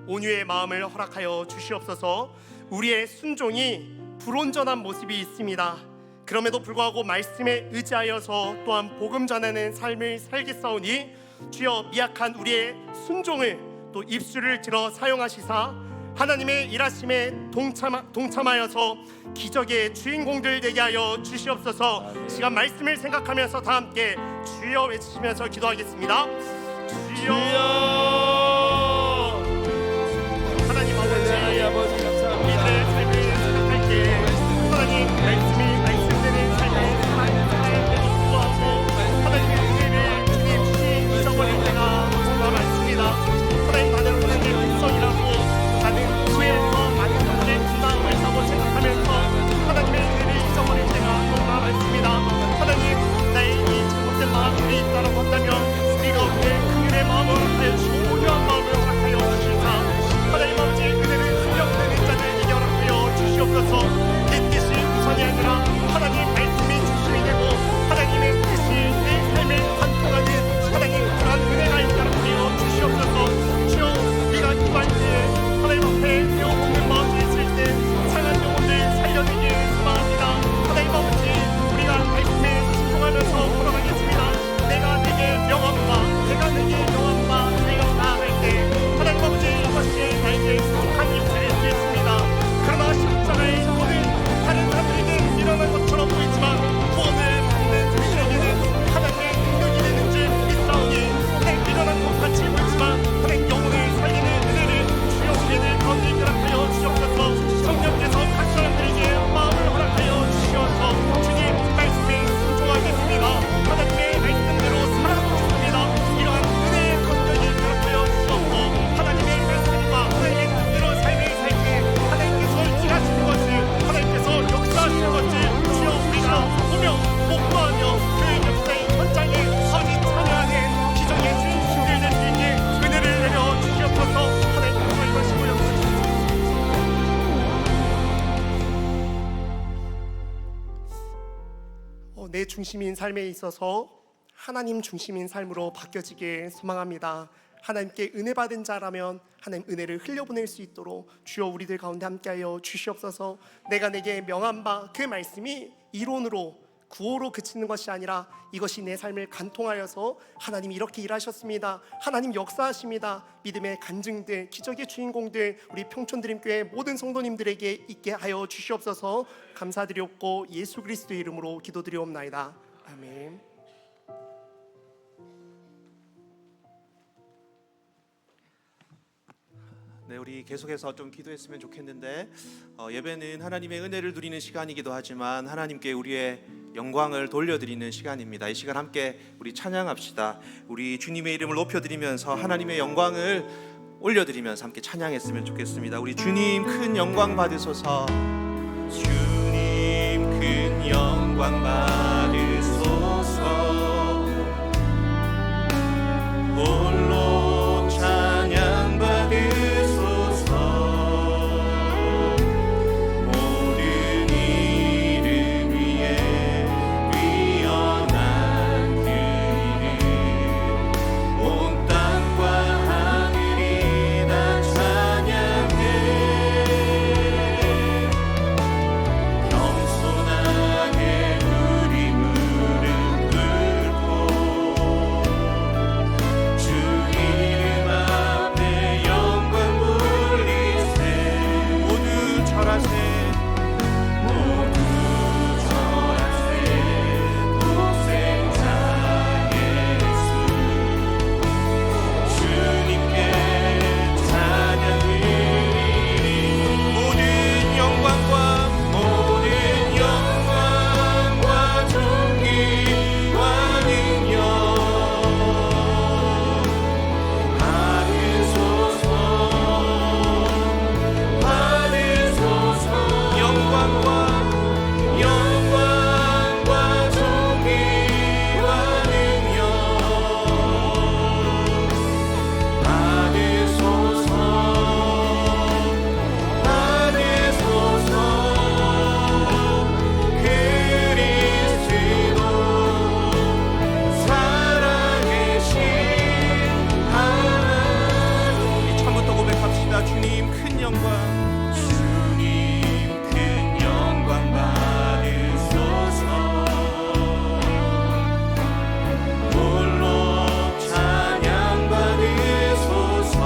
온유의 마음을 허락하여 주시옵소서. 우리의 순종이 불온전한 모습이 있습니다. 그럼에도 불구하고 말씀에 의지하여서 또한 복음 전하는 삶을 살겠사오니 주여 미약한 우리의 순종을 또 입술을 들어 사용하시사 하나님의 일하심에 동참하여서 기적의 주인공들 되게 하여 주시옵소서. 시간 말씀을 생각하면서 다 함께 주여 외치시면서 기도하겠습니다. 주여. 하나님 아버지, 우리들의 삶을 생각할 때 하나님 말씀되는 삶을 살아가는 구하고 하나님의 은혜를 주님 주시 잊어버릴 때가 정말 많습니다. 하나님 나는 하나님의 백성이라고 나는 교회에서 많은 영혼의 분담을 했다고 생각하면서 하나님의 은혜를 잊어버릴 때가 정말 많습니다. 하나님 나의 이 잘못된 마음이 있다고 한다면 우리 가운데 긍휼의 마음을 하여 주시고 온유한 마음을 허락하여 주시사 하나님 아버지 은혜를 흘려보내는 자를 이겨 허락하여 주시옵소서. 내 뜻이 우선이 아니라 하나님 말씀이 중심이 되고 하나님의 뜻이 내 삶에 관통하는 하나님 그런 은혜가 있게 하여 주시옵소서. 주여 우리가 기도할 때 하나님 앞에 배워먹는 마음이 있을 때 상한 영혼을 살려내길 소망합니다. 하나님 아버지 우리가 말씀에 집중하면서 걸어가겠습니다. 내가 내게 명함과 내가 내게 명함과 내가 나아갈 때 하나님 아버지 이것이 나에게 속한 입술일 수 있습니다. 그러나 십자가의 구원은 다른 사람들에게 일어난 것처럼 보이지만 구원을 받는 우리에게는 하나님의 능력이 되는 줄 믿사오니 일어난 것 같이 보이지만 하나님 영혼을 살리는 은혜를 주여 우리를 가운데 허락하여 주시옵소서. 성령께서 각 사람들에게 마음을 허락하여 주시옵소서. 주님 말씀에 순종하겠습니다. 하나님의 말씀대로 살아가겠습니다. 이러한 은혜의 감격이 허락하여 주시옵고 하나님의 말씀과 하나님의 뜻대로 삶을 살 때 하나님께서 일하시는 것을 하나님께서 역사하시는 것을 주여 우리가 보며 목도하며 그 역사의 현장에 서지 참여하는 기적의 주인공들 될 수 있게 은혜를 내려 주시옵소서. 하나님께서 이것이 역사하시옵소서. 내 중심인 삶에 있어서 하나님 중심인 삶으로 바뀌어지길 소망합니다. 하나님께 은혜 받은 자라면 하나님 은혜를 흘려보낼 수 있도록 주여 우리들 가운데 함께하여 주시옵소서. 내가 내게 명한 바 그 말씀이 이론으로 구호로 그치는 것이 아니라 이것이 내 삶을 간통하여서 하나님 이렇게 일하셨습니다. 하나님 역사하십니다. 믿음의 간증들, 기적의 주인공들 우리 평촌드림교회 모든 성도님들에게 있게 하여 주시옵소서. 감사드리옵고 예수 그리스도의 이름으로 기도드리옵나이다. 아멘. 네, 우리 계속해서 좀 기도했으면 좋겠는데 예배는 하나님의 은혜를 누리는 시간이기도 하지만 하나님께 우리의 영광을 돌려드리는 시간입니다. 이 시간 함께 우리 찬양합시다. 우리 주님의 이름을 높여드리면서 하나님의 영광을 올려드리면서 함께 찬양했으면 좋겠습니다. 우리 주님 큰 영광 받으소서. 주님 큰 영광 받으소서. 홀로 찬양 받으소서. 모든 이름 위에 위엄한 그 이름 온 땅과 하늘이 다 찬양해. 겸손하게 우리 무릎 꿇고 주 이름 앞에 영광 돌리세. 모두 절하세. 모두 절하세. 독생자 예수 주님께 찬양 드리리. 모든 영광과 존귀와 능력 받으소서. 영광과 존귀와 능력 받으소서. 그리스도 살아계신 하나님. 처음부터 고백합시다. 주님 큰 영광. 주님 큰 영광 받으소서. 홀로 찬양 받으소서.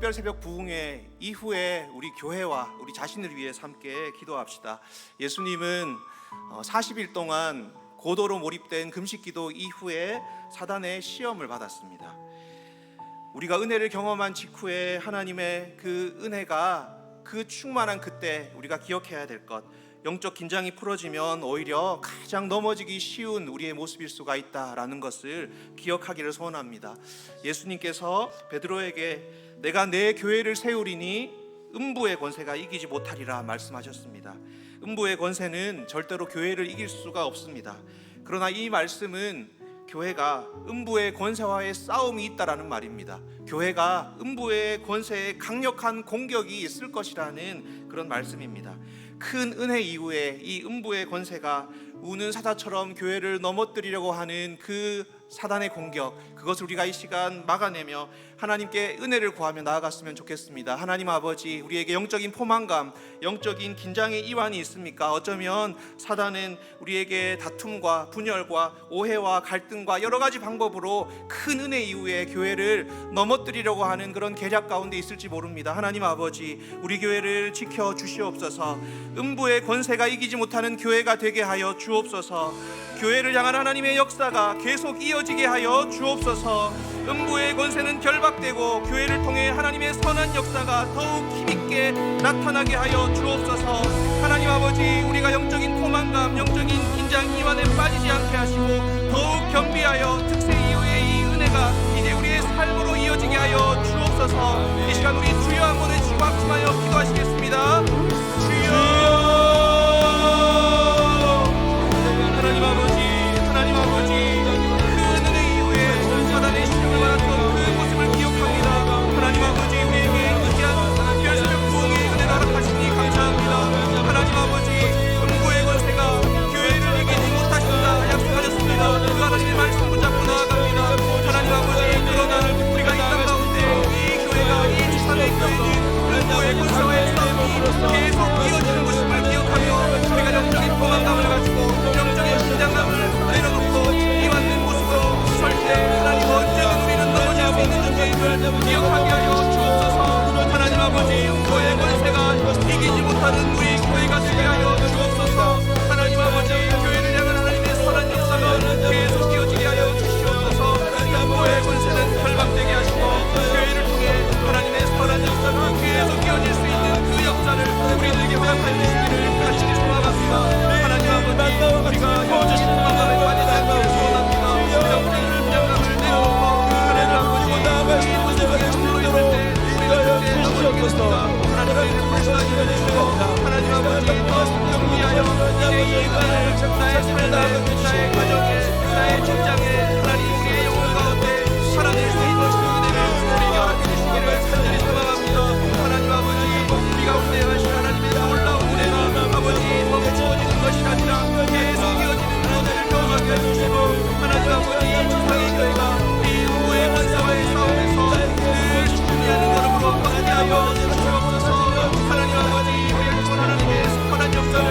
특별 새벽 부흥회 이후에 우리 교회와 우리 자신을 위해서 함께 기도합시다. 예수님은 40일 동안 고도로 몰입된 금식기도 이후에 사단의 시험을 받았습니다. 우리가 은혜를 경험한 직후에 하나님의 그 은혜가 그 충만한 그때 우리가 기억해야 될 것, 영적 긴장이 풀어지면 오히려 가장 넘어지기 쉬운 우리의 모습일 수가 있다라는 것을 기억하기를 소원합니다. 예수님께서 베드로에게 내가 내 교회를 세우리니 음부의 권세가 이기지 못하리라 말씀하셨습니다. 음부의 권세는 절대로 교회를 이길 수가 없습니다. 그러나 이 말씀은 교회가 음부의 권세와의 싸움이 있다라는 말입니다. 교회가 음부의 권세에 강력한 공격이 있을 것이라는 그런 말씀입니다. 큰 은혜 이후에 이 음부의 권세가 우는 사자처럼 교회를 넘어뜨리려고 하는 그 사단의 공격, 그것을 우리가 이 시간 막아내며 하나님께 은혜를 구하며 나아갔으면 좋겠습니다. 하나님 아버지, 우리에게 영적인 포만감, 영적인 긴장의 이완이 있습니까? 어쩌면 사단은 우리에게 다툼과 분열과 오해와 갈등과 여러 가지 방법으로 큰 은혜 이후에 교회를 넘어뜨리려고 하는 그런 계략 가운데 있을지 모릅니다. 하나님 아버지, 우리 교회를 지켜 주시옵소서. 음부의 권세가 이기지 못하는 교회가 되게 하여 주옵소서. 교회를 향한 하나님의 역사가 계속 이어지게 하여 주옵소서. 음부의 권세는 결박되고 교회를 통해 하나님의 선한 역사가 더욱 힘있게 나타나게 하여 주옵소서. 하나님 아버지, 우리가 영적인 포만감, 영적인 긴장 이완에 빠지지 않게 하시고 더욱 겸비하여 특세 이후의 이 은혜가 이제 우리의 삶으로 이어지게 하여 주옵소서. 이 시간 우리 주여 한번 외치고 합심하여 기도하시겠습니다. 주여. 하나님 아버지, 하나님 아버지, 그 은혜 이후에 사단의 시험을 받았던 그 모습을 기억합니다. 하나님 아버지, 우리에게 귀한 특별새벽 부흥의 은혜를 허락하시니 감사합니다. 하나님 아버지, 음부의 권세가 교회를 이기지 못하신다 약속하셨습니다. 그 하나님의 말씀 붙잡고 나아갑니다. 하나님 아버지, 그러나 우리가 이 땅 가운데 이 교회가, 이 지산의 교회는 음부의 권세와의 싸움이 계속 이어지는 것임을 기억하며 우리가 영적인 포만감을 가지고 영적인 긴장감을 내려놓고 이완된 모습으로 설 때 하나님 언제든 우리는 넘어질 수 있는 존재임을 기억하게 하여 주옵소서. 하나님 아버지, 음부의 권세가 이기지 못하는 우리 교회가 되게 하여 주옵소서. 하나님 아버지, 교회를 향한 하나님의 선한 역사가 계속 이어지게 하여 주시옵소서. 음부의 권세는 결박되게 하시고 교회를 통해 하나님의 선한 역사가 계속 이어질 수 있는 그 역사를 우리들에게 허락하여 주시기를 간절히 소망합니다. 하나님 아버지, 우리가 영적인 포만감에 빠지지 않기를 소원합니다. 영적인 긴장감을 내려놓고 하나님 아버지, 이 모습에 홀로 있을 때 우리가 그때 넘어지겠습니다. 하나님의 불쌍히 해주시고 하나님 아버지, 더 정리하여 이제 이 은혜를 나의 삶에, 나의 가정에, 나의 직장에 하나님 우리의 영혼 가운데 살아낼 수 있는 그 은혜를 우리에게 허락해 주시기를 간절히 소망합니다. 하나님 아버지, 우리 가운데 하신 하나님의 놀라운 은혜가 아버지 멈추어지는 것이 아니라 계속 이어지는 은혜를 경험하게 해주시고 하나님 아버지, 지상의 교회가 이 음부의 권세와의 싸움에서 늘 승리하는 걸음으로 함께하여 주시옵소서. 하나님 아버지, 우리의 구원 하나님의 선한 역사를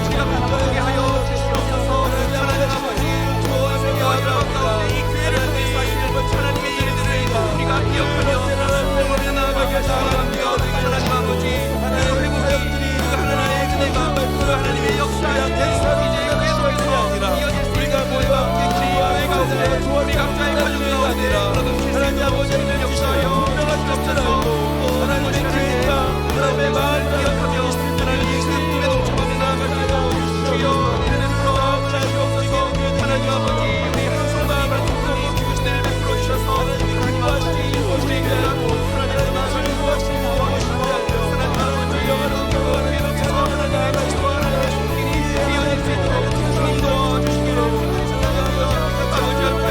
우리가 바라보게 하여 주시옵소서. 하나님 아버지, 온 세계와 열방 가운데 이 교회를 통해 사시는 하나님의 일들을 우리가 기억하며 생각하며 나아가게 하시옵소서. 하나님 아버지, 그 회복이 그 하나님의 은혜가 그 하나님의 역사에 이제 계속해서 이어질 수 있는 모두가 우리 교회 가운데 우리 각자의 가족 가운데 하나님 아버지를 역사하여 주옵소서. 하나님의 교회가 하나님의 마음을 기억하며 하나님의 그 꿈에 동참하며 나아가시고 주여 은혜를 풀어 주시옵소서. 하나님 아버지, 우리 한성과 말씀이 주시를 베풀어 주셔서 하나님 아버지, 우리 교회하고 하나님의 마음을 구하시고 하나님 아버지, 영원한 계속해서 하나님의 지와 하나님의 손길이 이어질 수 있도록 주님도 주시기로 아버지 앞에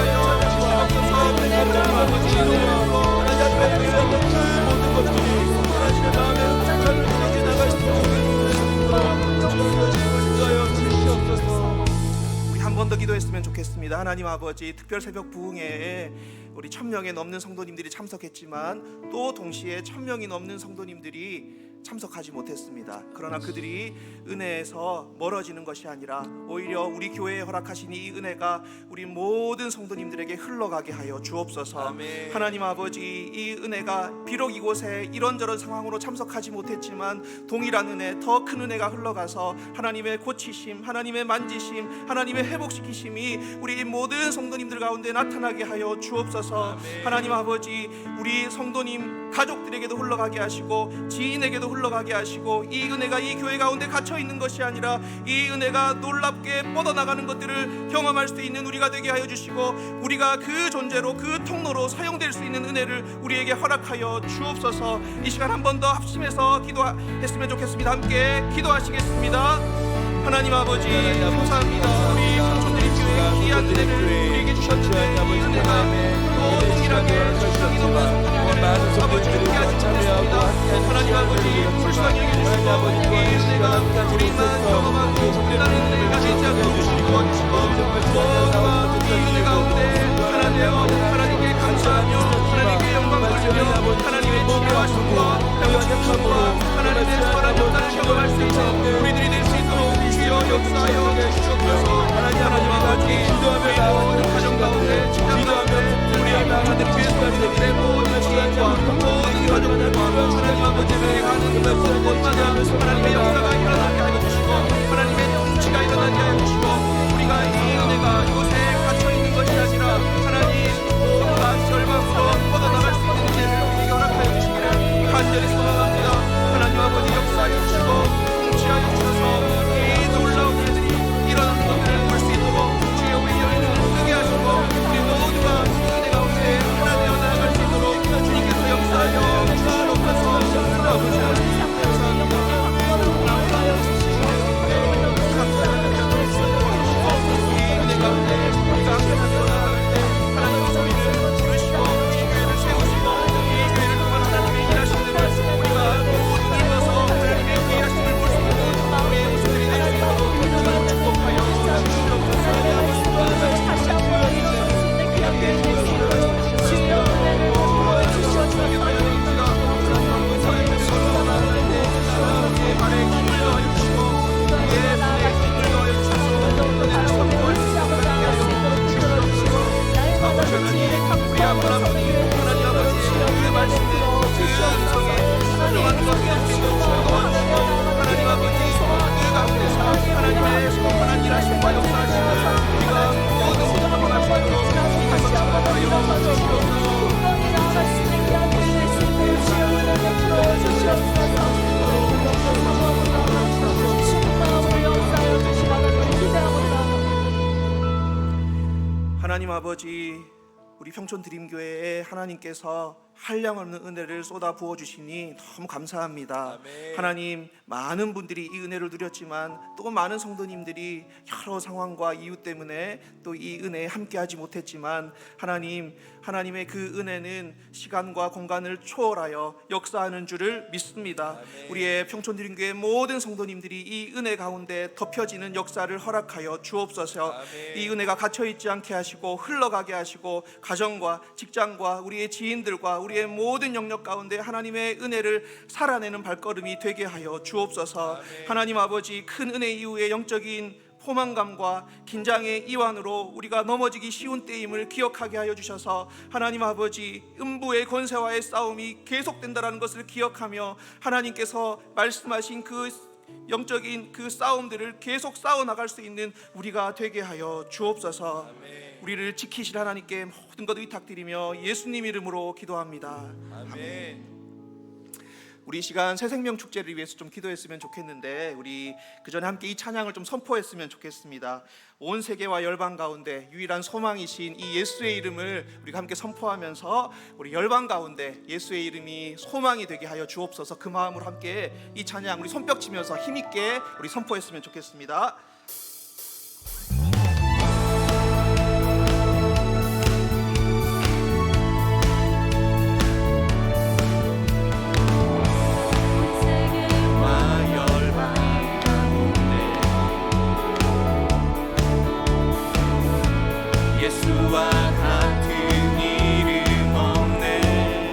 주시옵소서. 하나님 아버지, 하나님 앞에 그 모든 것들이 하나님의 마음에 잘 나갈 수 있도록 우리 한 번 더 기도했으면 좋겠습니다. 하나님 아버지, 특별 새벽 부흥회에 우리 1000명에 넘는 성도님들이 참석했지만 또 동시에 1000명이 넘는 성도님들이 참석하지 못했습니다. 그러나 그들이 은혜에서 멀어지는 것이 아니라 오히려 우리 교회에 허락하신 이 은혜가 우리 모든 성도님들에게 흘러가게 하여 주옵소서. 아멘. 하나님 아버지, 이 은혜가 비록 이곳에 이런저런 상황으로 참석하지 못했지만 동일한 은혜, 더 큰 은혜가 흘러가서 하나님의 고치심, 하나님의 만지심, 하나님의 회복시키심이 우리 모든 성도님들 가운데 나타나게 하여 주옵소서. 아멘. 하나님 아버지, 우리 성도님 가족들에게도 흘러가게 하시고 지인에게도 흘러가게 하시고, 이 은혜가 이 교회 가운데 갇혀 있는 것이 아니라 이 은혜가 놀랍게 뻗어나가는 것들을 경험할 수 있는 우리가 되게 하여 주시고, 우리가 그 존재로, 그 통로로 사용될 수 있는 은혜를 우리에게 허락하여 주옵소서. 이 시간 한 번 더 합심해서 기도했으면 좋겠습니다. 함께 기도하시겠습니다. 하나님 아버지, 감사합니다. 우리 성도들의 교회 귀한 은혜를 우리에게 주셨는데, 이 은혜가 또 동일하게 적성이 높은 성도님들을 아버지 함께 하시겠습니다. 하나님 아버지, 불쌍히 여겨주시고 이 은혜가 우리만 경험하고 끝나는 은혜가 되지 않도록 도와주시고, 모두가 이 은혜 가운데 하나 되어 하나님께 감사하며 하나님께 영광 돌리며 하나님의 치료하심과 회복하심과 하나님의 선한 역사를 경험할 수 있는 우리들이 될 수 있도록 주여 역사하여 주옵소서. 하나님 아버지, 우리 모든 가정 가운데 직장 가운데 우리 하나님의 성도들의 모든 지인과 모든 가족들과 하나님 아버지의 가는 그 곳마다 하나님의 역사가 일어나게 하여 주시고, 하나님의 통치가 일어나게 하여 주시고, 우리가 이 은혜가 이곳에 갇혀 있는 것이 아니라 하나님 모두가 절망으로 뻗어나갈 수 있는 은혜를 우리에게 허락하여 주시기를 간절히 소망합니다. 하나님 아버지, 역사하여 주시고 통치하여 주셔서 이 놀라운 일들이 일어나는 것들을 볼 수 있도록 주의 의의 눈을 뜨게 하시고, 우리 모두가 은혜 가운데 하나 되어 나아갈 수 있도록 주님께서 역사하여 주시옵소서. 아버지 하나님 감사합니다. 이 은혜 가운데 우리가 함께 나아갈 때 하나님의 소리를 들으시고 이 교회를 세우시고 이 교회를 통한 하나님의 일하시는 우리가 모두 눌러서 하나님의 일하심을 볼 수 있는 우리의 모습들이 될 수 있도록 축복하여 하나님 아버지, 우리 평촌드림교회에 하나님께서 한량없는 은혜를 쏟아 부어주시니 너무 감사합니다. 아멘. 하나님, 많은 분들이 이 은혜를 누렸지만 또 많은 성도님들이 여러 상황과 이유 때문에 또 이 은혜에 함께하지 못했지만, 하나님의 그 은혜는 시간과 공간을 초월하여 역사하는 줄을 믿습니다. 아멘. 우리의 평촌드림교회 모든 성도님들이 이 은혜 가운데 덮여지는 역사를 허락하여 주옵소서. 아멘. 이 은혜가 갇혀있지 않게 하시고 흘러가게 하시고, 가정과 직장과 우리의 지인들과 우리의 모든 영역 가운데 하나님의 은혜를 살아내는 발걸음이 되게 하여 주옵소서. 아멘. 하나님 아버지, 큰 은혜 이후에 영적인 포만감과 긴장의 이완으로 우리가 넘어지기 쉬운 때임을 기억하게 하여 주셔서, 하나님 아버지, 음부의 권세와의 싸움이 계속된다는 것을 기억하며 하나님께서 말씀하신 그 영적인 그 싸움들을 계속 싸워나갈 수 있는 우리가 되게 하여 주옵소서. 아멘. 우리를 지키실 하나님께 모든 것 의탁드리며 예수님 이름으로 기도합니다. 아멘. 우리 이 시간 새 생명 축제를 위해서 좀 기도했으면 좋겠는데, 우리 그 전에 함께 이 찬양을 좀 선포했으면 좋겠습니다. 온 세계와 열방 가운데 유일한 소망이신 이 예수의 이름을 우리가 함께 선포하면서 우리 열방 가운데 예수의 이름이 소망이 되게 하여 주옵소서. 그 마음으로 함께 이 찬양 우리 손뼉 치면서 힘있게 우리 선포했으면 좋겠습니다. 예수와 같은 이름 없네.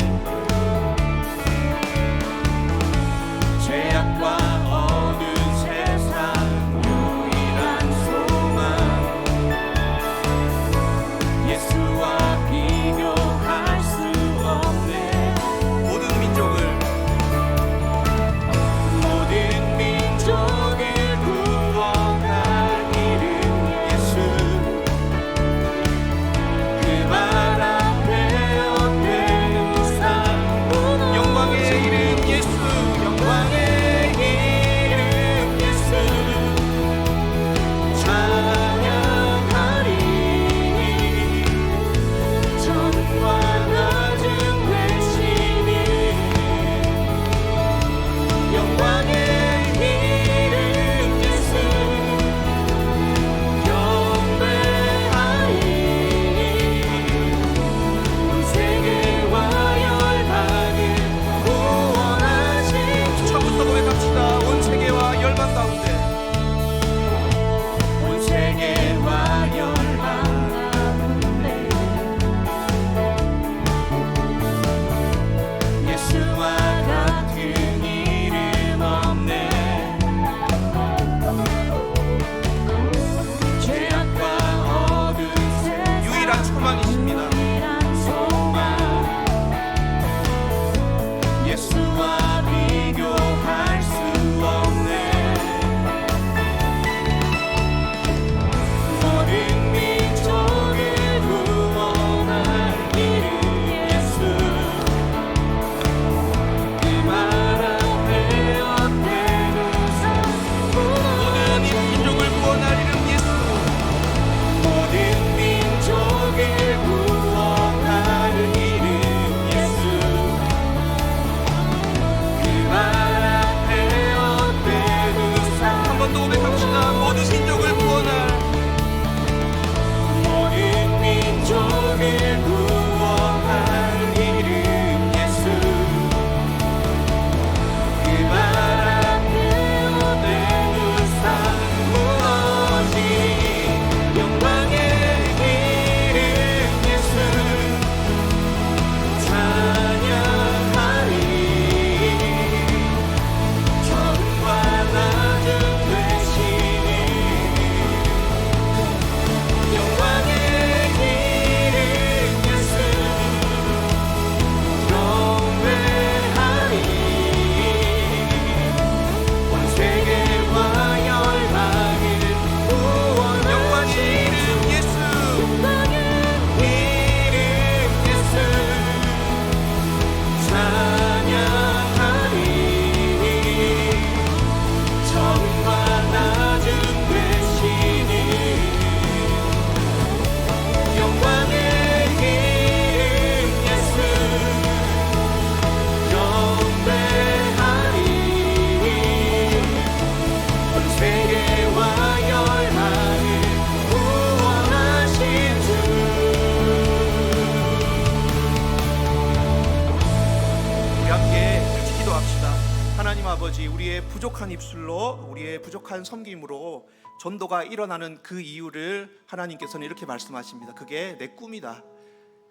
부족한 입술로, 우리의 부족한 섬김으로 전도가 일어나는 그 이유를 하나님께서는 이렇게 말씀하십니다. 그게 내 꿈이다.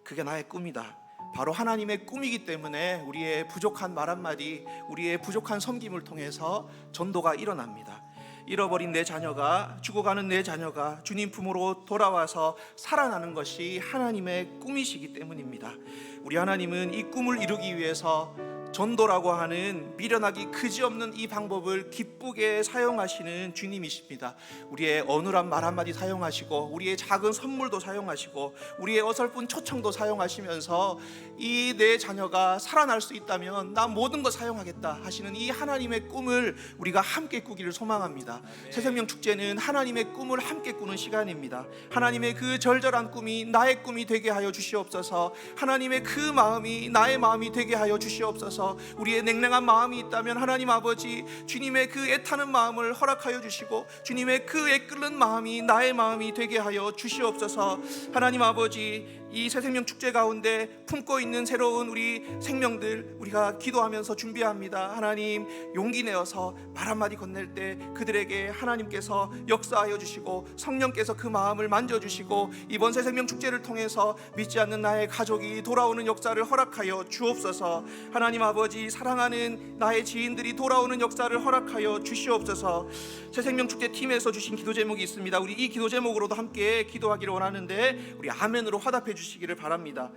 그게 나의 꿈이다. 바로 하나님의 꿈이기 때문에 우리의 부족한 말 한마디, 우리의 부족한 섬김을 통해서 전도가 일어납니다. 잃어버린 내 자녀가, 죽어가는 내 자녀가 주님 품으로 돌아와서 살아나는 것이 하나님의 꿈이시기 때문입니다. 우리 하나님은 이 꿈을 이루기 위해서 전도라고 하는 미련하기 그지없는 이 방법을 기쁘게 사용하시는 주님이십니다. 우리의 어눌한 말 한마디 사용하시고, 우리의 작은 선물도 사용하시고, 우리의 어설픈 초청도 사용하시면서 이 내 자녀가 살아날 수 있다면 나 모든 거 사용하겠다 하시는 이 하나님의 꿈을 우리가 함께 꾸기를 소망합니다. 새생명 축제는 하나님의 꿈을 함께 꾸는 시간입니다. 하나님의 그 절절한 꿈이 나의 꿈이 되게 하여 주시옵소서. 하나님의 그 마음이 나의 마음이 되게 하여 주시옵소서. 우리의 냉랭한 마음이 있다면 하나님 아버지, 주님의 그 애타는 마음을 허락하여 주시고, 주님의 그 애끓는 마음이 나의 마음이 되게 하여 주시옵소서. 하나님 아버지, 이 새생명 축제 가운데 품고 있는 새로운 우리 생명들, 우리가 기도하면서 준비합니다. 하나님, 용기 내어서 말 한마디 건넬 때 그들에게 하나님께서 역사하여 주시고, 성령께서 그 마음을 만져주시고, 이번 새생명 축제를 통해서 믿지 않는 나의 가족이 돌아오는 역사를 허락하여 주옵소서. 하나님 아버지, 사랑하는 나의 지인들이 돌아오는 역사를 허락하여 주시옵소서. 새생명 축제 팀에서 주신 기도 제목이 있습니다. 우리 이 기도 제목으로도 함께 기도하기를 원하는데, 우리 아멘으로 화답해 주시기를 바랍니다.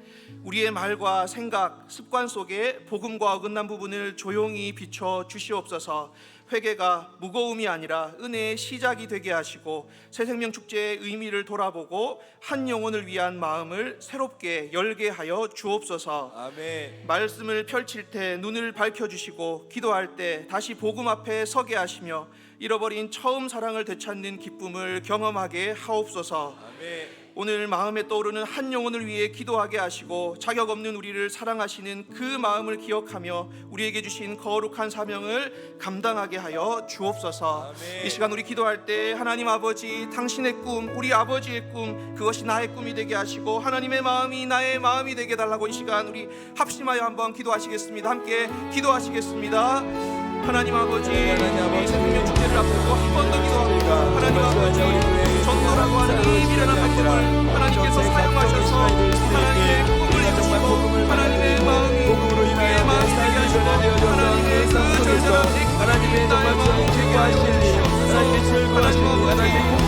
우리의 말과 생각, 습관 속에 복음과 어긋난 부분을 조용히 비춰 주시옵소서. 회개가 무거움이 아니라 은혜의 시작이 되게 하시고, 새생명 축제의 의미를 돌아보고 한 영혼을 위한 마음을 새롭게 열게 하여 주옵소서. 아멘. 말씀을 펼칠 때 눈을 밝혀주시고, 기도할 때 다시 복음 앞에 서게 하시며, 잃어버린 처음 사랑을 되찾는 기쁨을 경험하게 하옵소서. 아멘. 오늘 마음에 떠오르는 한 영혼을 위해 기도하게 하시고, 자격 없는 우리를 사랑하시는 그 마음을 기억하며 우리에게 주신 거룩한 사명을 감당하게 하여 주옵소서. 아멘. 이 시간 우리 기도할 때 하나님 아버지, 당신의 꿈, 우리 아버지의 꿈, 그것이 나의 꿈이 되게 하시고 하나님의 마음이 나의 마음이 되게 달라고 이 시간 우리 합심하여 한번 기도하시겠습니다. 함께 기도하시겠습니다. 하나님 아버지, 우리 생명 축제를 앞두고 한 번 더 기도합니다. 하나님 아버지, 전도라고 하는 이 미련한 방법을 하나님께서 사용하셔서 하나님의 꿈을 이루시고, 하나님의 마음이 우리의 마음이 되게 하시고, 하나님의 그 절절한 하나님의 나의 마음이 되게 하여 주시옵소서.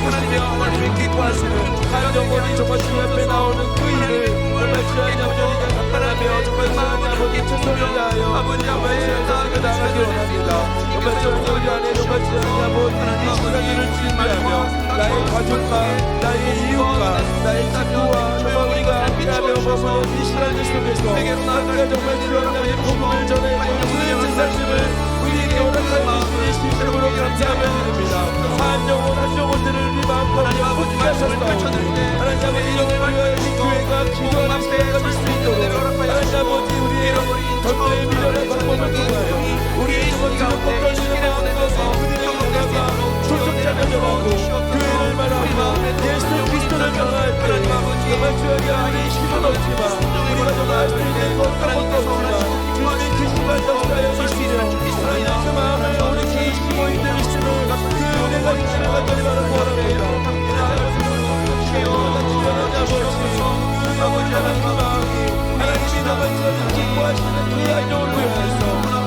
하나님의 기뻐하시는 한정원이 정말 주 앞에 나오는 그 일을 정말 주 안에 우리가 감당하며 정말 주 안에 아버지 최선을 다하여 아버지 정말 주 안에 나가기 원합니다. 정말 주 우리 안에 정말 주 안에 아버지 이 시간들을 준비하며 나의 가족과 나의 이웃과 나의 친구와 정말 우리가 함께하며 머무는 이 시간들 속에서 우리가 정말 주 하나님의 복음을 전해 그 제사심을 우리에게 허락하여 주시니 진심으로 감사하며 드립니다. 한 영혼들을 우리 마음껏 붙게 하셨사오니 하나님 아버지 이런 우리가 이 교회가 기도하는 시간가 될 수 있도록 하나님 아버지 우리의 전도의 미련한 방법을 통하여 우리의 정말 기록법 떨리는 마음에서 그들의 영혼과 초청자를 정하고 교회를 말하고 예수 그리스도를 명할 때 정말 주에게 아니 힘은 없지만 우리가 정말 할 수 있는 것 아무것도 없지만 주님의 그 시간 역사에 주시는 하나님 그 마음을 우리 기도인들 이시는 그 은혜가 있기를 간절히 바라고 원합니다. 아버지 하나님 마음이 하나님이 나만 주어진 기뻐하시는 그 안정을 위해서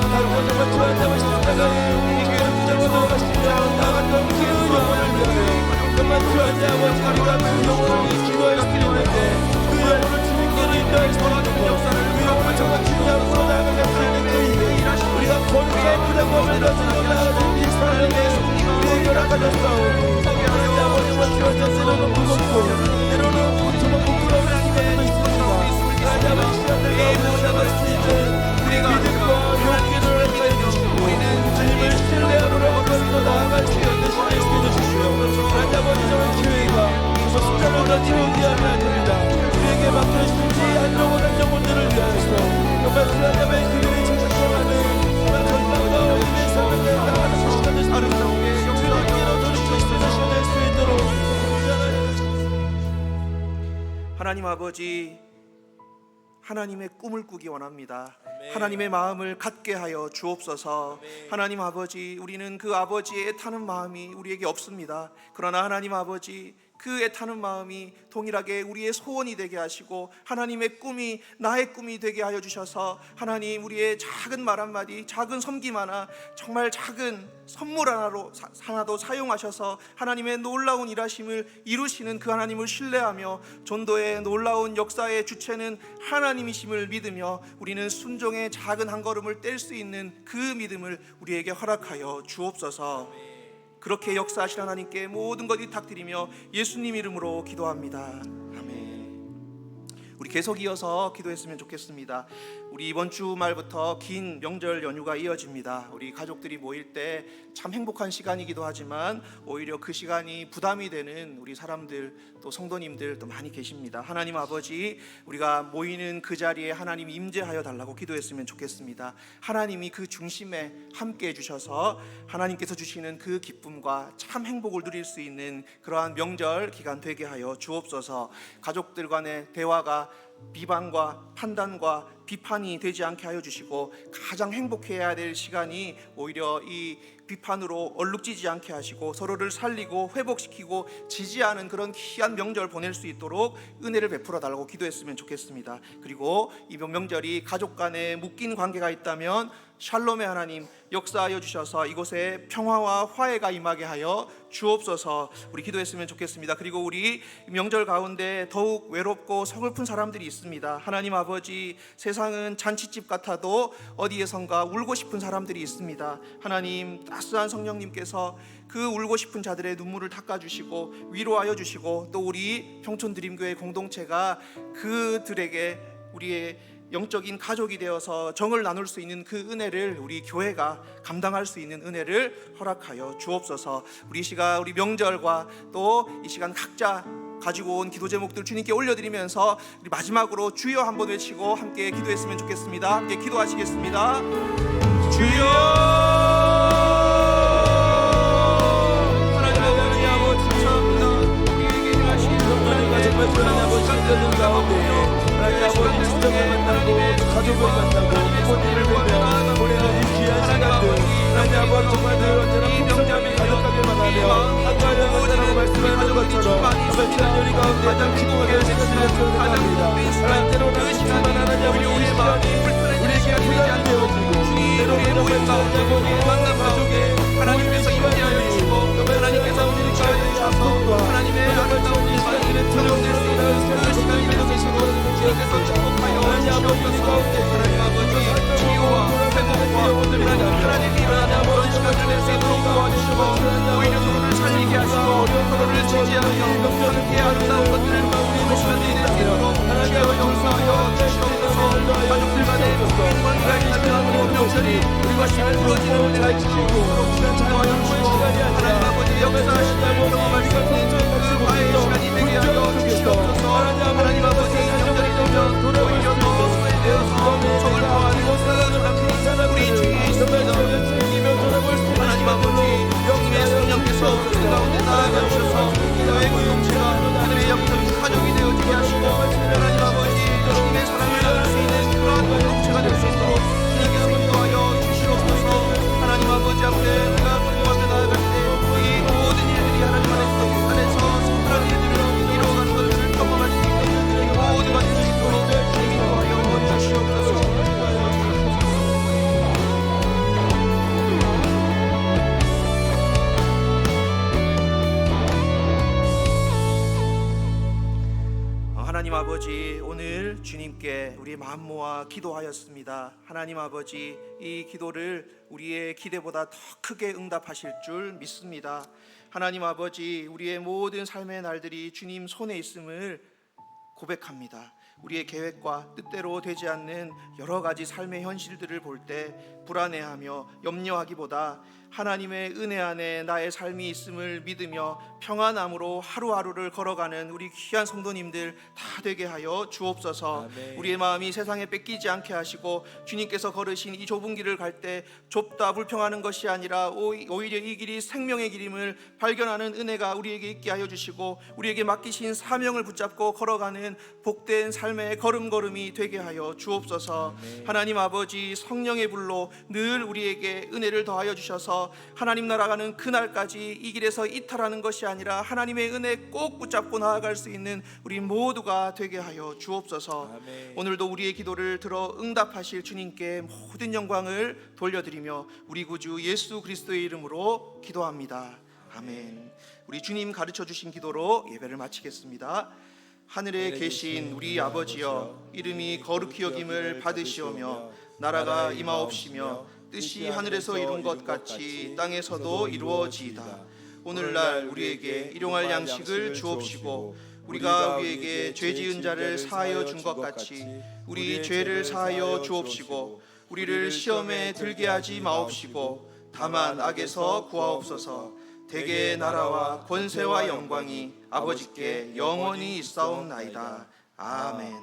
다른 것을 주어진 십자가에 이 교회를 붙잡고 가시며 나갔던 그 영혼을 위하여 정말 주어진 아버지 우리가 그 영혼을 기도할 수 있는데 그 영혼을 주님께로 인도할 수 있는 그 영혼을 정말 주님 앞으로 나아갈 수 있는 그 일에 우리가 거룩한 부담감을 가지고 나아가는 이 사람에게 우리에게 허락하셨사오니 하나님 아버지와 주어진 때로는 무겁고 때로는 정말 부끄러운 시간도 있습니다. 하나님 아버지 시간들과 모셔갈 수 있는 우리의 믿음과 용기를 허락하여 주시고 주님을 신뢰하노라고 더 나아갈 수 있는 시간을 주시고 하나님 아버지 정말 교회가 숫자를 더 채우지 않습니다. 우리에게 맡겨주신 이 한 영혼들을 위하여서 정말 하나님의 그들의 제작하는 정말 건강과 우리의 삶을 나아가는 시간을 아름답게 주님께로 돌이켜 있으실 수 있도록 하나님 아버지, 하나님의 꿈을 꾸기 원합니다. 하나님의 마음을 갖게 하여 주옵소서. 아멘. 하나님 아버지, 우리는 그 아버지의 애타는 마음이 우리에게 없습니다. 그러나 하나님 아버지, 그 애타는 마음이 동일하게 우리의 소원이 되게 하시고 하나님의 꿈이 나의 꿈이 되게 하여 주셔서 하나님, 우리의 작은 말 한마디, 작은 섬김 하나, 정말 작은 선물 하나도 사용하셔서 하나님의 놀라운 일하심을 이루시는 그 하나님을 신뢰하며 전도의 놀라운 역사의 주체는 하나님이심을 믿으며 우리는 순종의 작은 한 걸음을 뗄 수 있는 그 믿음을 우리에게 허락하여 주옵소서. 그렇게 역사하신 하나님께 모든 것 위탁드리며 예수님 이름으로 기도합니다. 아멘. 우리 계속 이어서 기도했으면 좋겠습니다. 우리 이번 주말부터 긴 명절 연휴가 이어집니다. 우리 가족들이 모일 때 참 행복한 시간이기도 하지만 오히려 그 시간이 부담이 되는 우리 사람들, 또 성도님들 또 많이 계십니다. 하나님 아버지, 우리가 모이는 그 자리에 하나님 임재하여 달라고 기도했으면 좋겠습니다. 하나님이 그 중심에 함께 해주셔서 하나님께서 주시는 그 기쁨과 참 행복을 누릴 수 있는 그러한 명절 기간 되게 하여 주옵소서. 가족들 간의 대화가 비방과 판단과 비판이 되지 않게 하여 주시고 가장 행복해야 될 시간이 오히려 이 비판으로 얼룩지지 않게 하시고 서로를 살리고 회복시키고 지지하는 그런 귀한 명절 보낼 수 있도록 은혜를 베풀어 달라고 기도했으면 좋겠습니다. 그리고 이 명절이 가족 간에 묶인 관계가 있다면 샬롬의 하나님 역사하여 주셔서 이곳에 평화와 화해가 임하게 하여 주옵소서. 우리 기도했으면 좋겠습니다. 그리고 우리 명절 가운데 더욱 외롭고 서글픈 사람들이 있습니다. 하나님 아버지, 세상은 잔치집 같아도 어디에선가 울고 싶은 사람들이 있습니다. 하나님, 따스한 성령님께서 그 울고 싶은 자들의 눈물을 닦아주시고 위로하여 주시고 또 우리 평촌드림교회 공동체가 그들에게 우리의 영적인 가족이 되어서 정을 나눌 수 있는 그 은혜를 우리 교회가 감당할 수 있는 은혜를 허락하여 주옵소서. 우리 시간, 우리 명절과 또 이 시간 각자 가지고 온 기도 제목들 주님께 올려드리면서 우리 마지막으로 주여 한번 외치고 함께 기도했으면 좋겠습니다. 함께 기도하시겠습니다. 주여! 하나님 아버지 감사합니다. 우리에게 행하신 하나님과 정말 주하나님 아버지 간절한 가운데 하나님 아버지 친정을 만나고 가족을 만나고 부모님을 뵈며 보내는 이 귀한 시간들 하나님 아버지 정말 늘 언제나 풍성함이 가득하게 만하며 한가하여 언제나 말씀하는 것처럼 아버지 지난 요리 가운데 가장 기도하게 하시는 축원합니다. 하나님 때로는 하지만 하나님 아버지 이 시간이 우리에게 부담이 되어지고 때로는 정말 주하나님 만남 가족에 하나님께서 임재하여 주시고 하나님께서 우리 가운데 주셔서 하나님의 아름다운 이 시간을 드러낼 수 있는 그 시간이 되어주시고 주님께서 축복하여 주시옵소서. 하나님 아버지 치유와 회복과 하나님이 일어나는 시간을 낼 수 있도록 도와주시고 오히려 서로를 살리게 하시고 서로를 지지하며 함께 아름다운 것들을 우리 시간이 될 수 있도록 주여 용서하여 주시옵소서. 가족들 간의 관계가 있다면 명절이 우리가 힘을 부어지는 은혜가 있으시고 도와주시고 하나님 아버지 역사하시는 경험할 수 있는 그 화해의 시간이 되게 하여 주시옵소서. 하나님 아버지 명절이 되면 오히려 더 소외되어서 적을 보아하는 사람들 우리 중에 있습니다. 하나님 아버지 주님의 성령께서 그 가운데 나아가 주셔서 교회 공동체가 하늘의 영적인 가족이 되어지게 하시고 하나님 아버지 주님의 사랑을 나눌 수 있는 그러한 공동체가 될 수 있도록 주님께서 인도하여 주시옵소서. 하나님 아버지 앞에 우리가 공부하며 나아갈 때 이 모든 일들이 하나님 안에서 성불한 일들을 이루어가는 것을 경험할 수 있는 이 모든 것이 될 수 있도록 주님 인도하여 주시옵소서. 하나님 아버지, 오늘 주님께 우리의 마음 모아 기도하였습니다. 하나님 아버지, 이 기도를 우리의 기대보다 더 크게 응답하실 줄 믿습니다. 하나님 아버지, 우리의 모든 삶의 날들이 주님 손에 있음을 고백합니다. 우리의 계획과 뜻대로 되지 않는 여러 가지 삶의 현실들을 볼 때 불안해하며 염려하기보다 하나님의 은혜 안에 나의 삶이 있음을 믿으며 평안함으로 하루하루를 걸어가는 우리 귀한 성도님들 다 되게 하여 주옵소서. 아멘. 우리의 마음이 세상에 뺏기지 않게 하시고 주님께서 걸으신 이 좁은 길을 갈 때 좁다 불평하는 것이 아니라 오히려 이 길이 생명의 길임을 발견하는 은혜가 우리에게 있게 하여 주시고 우리에게 맡기신 사명을 붙잡고 걸어가는 복된 삶의 걸음걸음이 되게 하여 주옵소서. 하나님 아버지, 성령의 불로 늘 우리에게 은혜를 더하여 주셔서 하나님 나라가는 그날까지 이 길에서 이탈하는 것이 아니라 하나님의 은혜 꼭 붙잡고 나아갈 수 있는 우리 모두가 되게 하여 주옵소서. 아멘. 오늘도 우리의 기도를 들어 응답하실 주님께 모든 영광을 돌려드리며 우리 구주 예수 그리스도의 이름으로 기도합니다. 아멘. 우리 주님 가르쳐 주신 기도로 예배를 마치겠습니다. 하늘에 계신 우리 아버지여, 이름이 거룩히 여김을 받으시오며 나라가 임하옵시며 뜻이 하늘에서 이룬 것 같이 땅에서도 이루어지이다. 오늘날 우리에게 일용할 양식을 주옵시고 우리가 우리에게 죄 지은 자를 사하여 준 것 같이 우리 죄를 사하여 주옵시고 우리를 시험에 들게 하지 마옵시고 다만 악에서 구하옵소서. 대개의 나라와 권세와 영광이 아버지께 영원히 있사옵나이다. 아멘.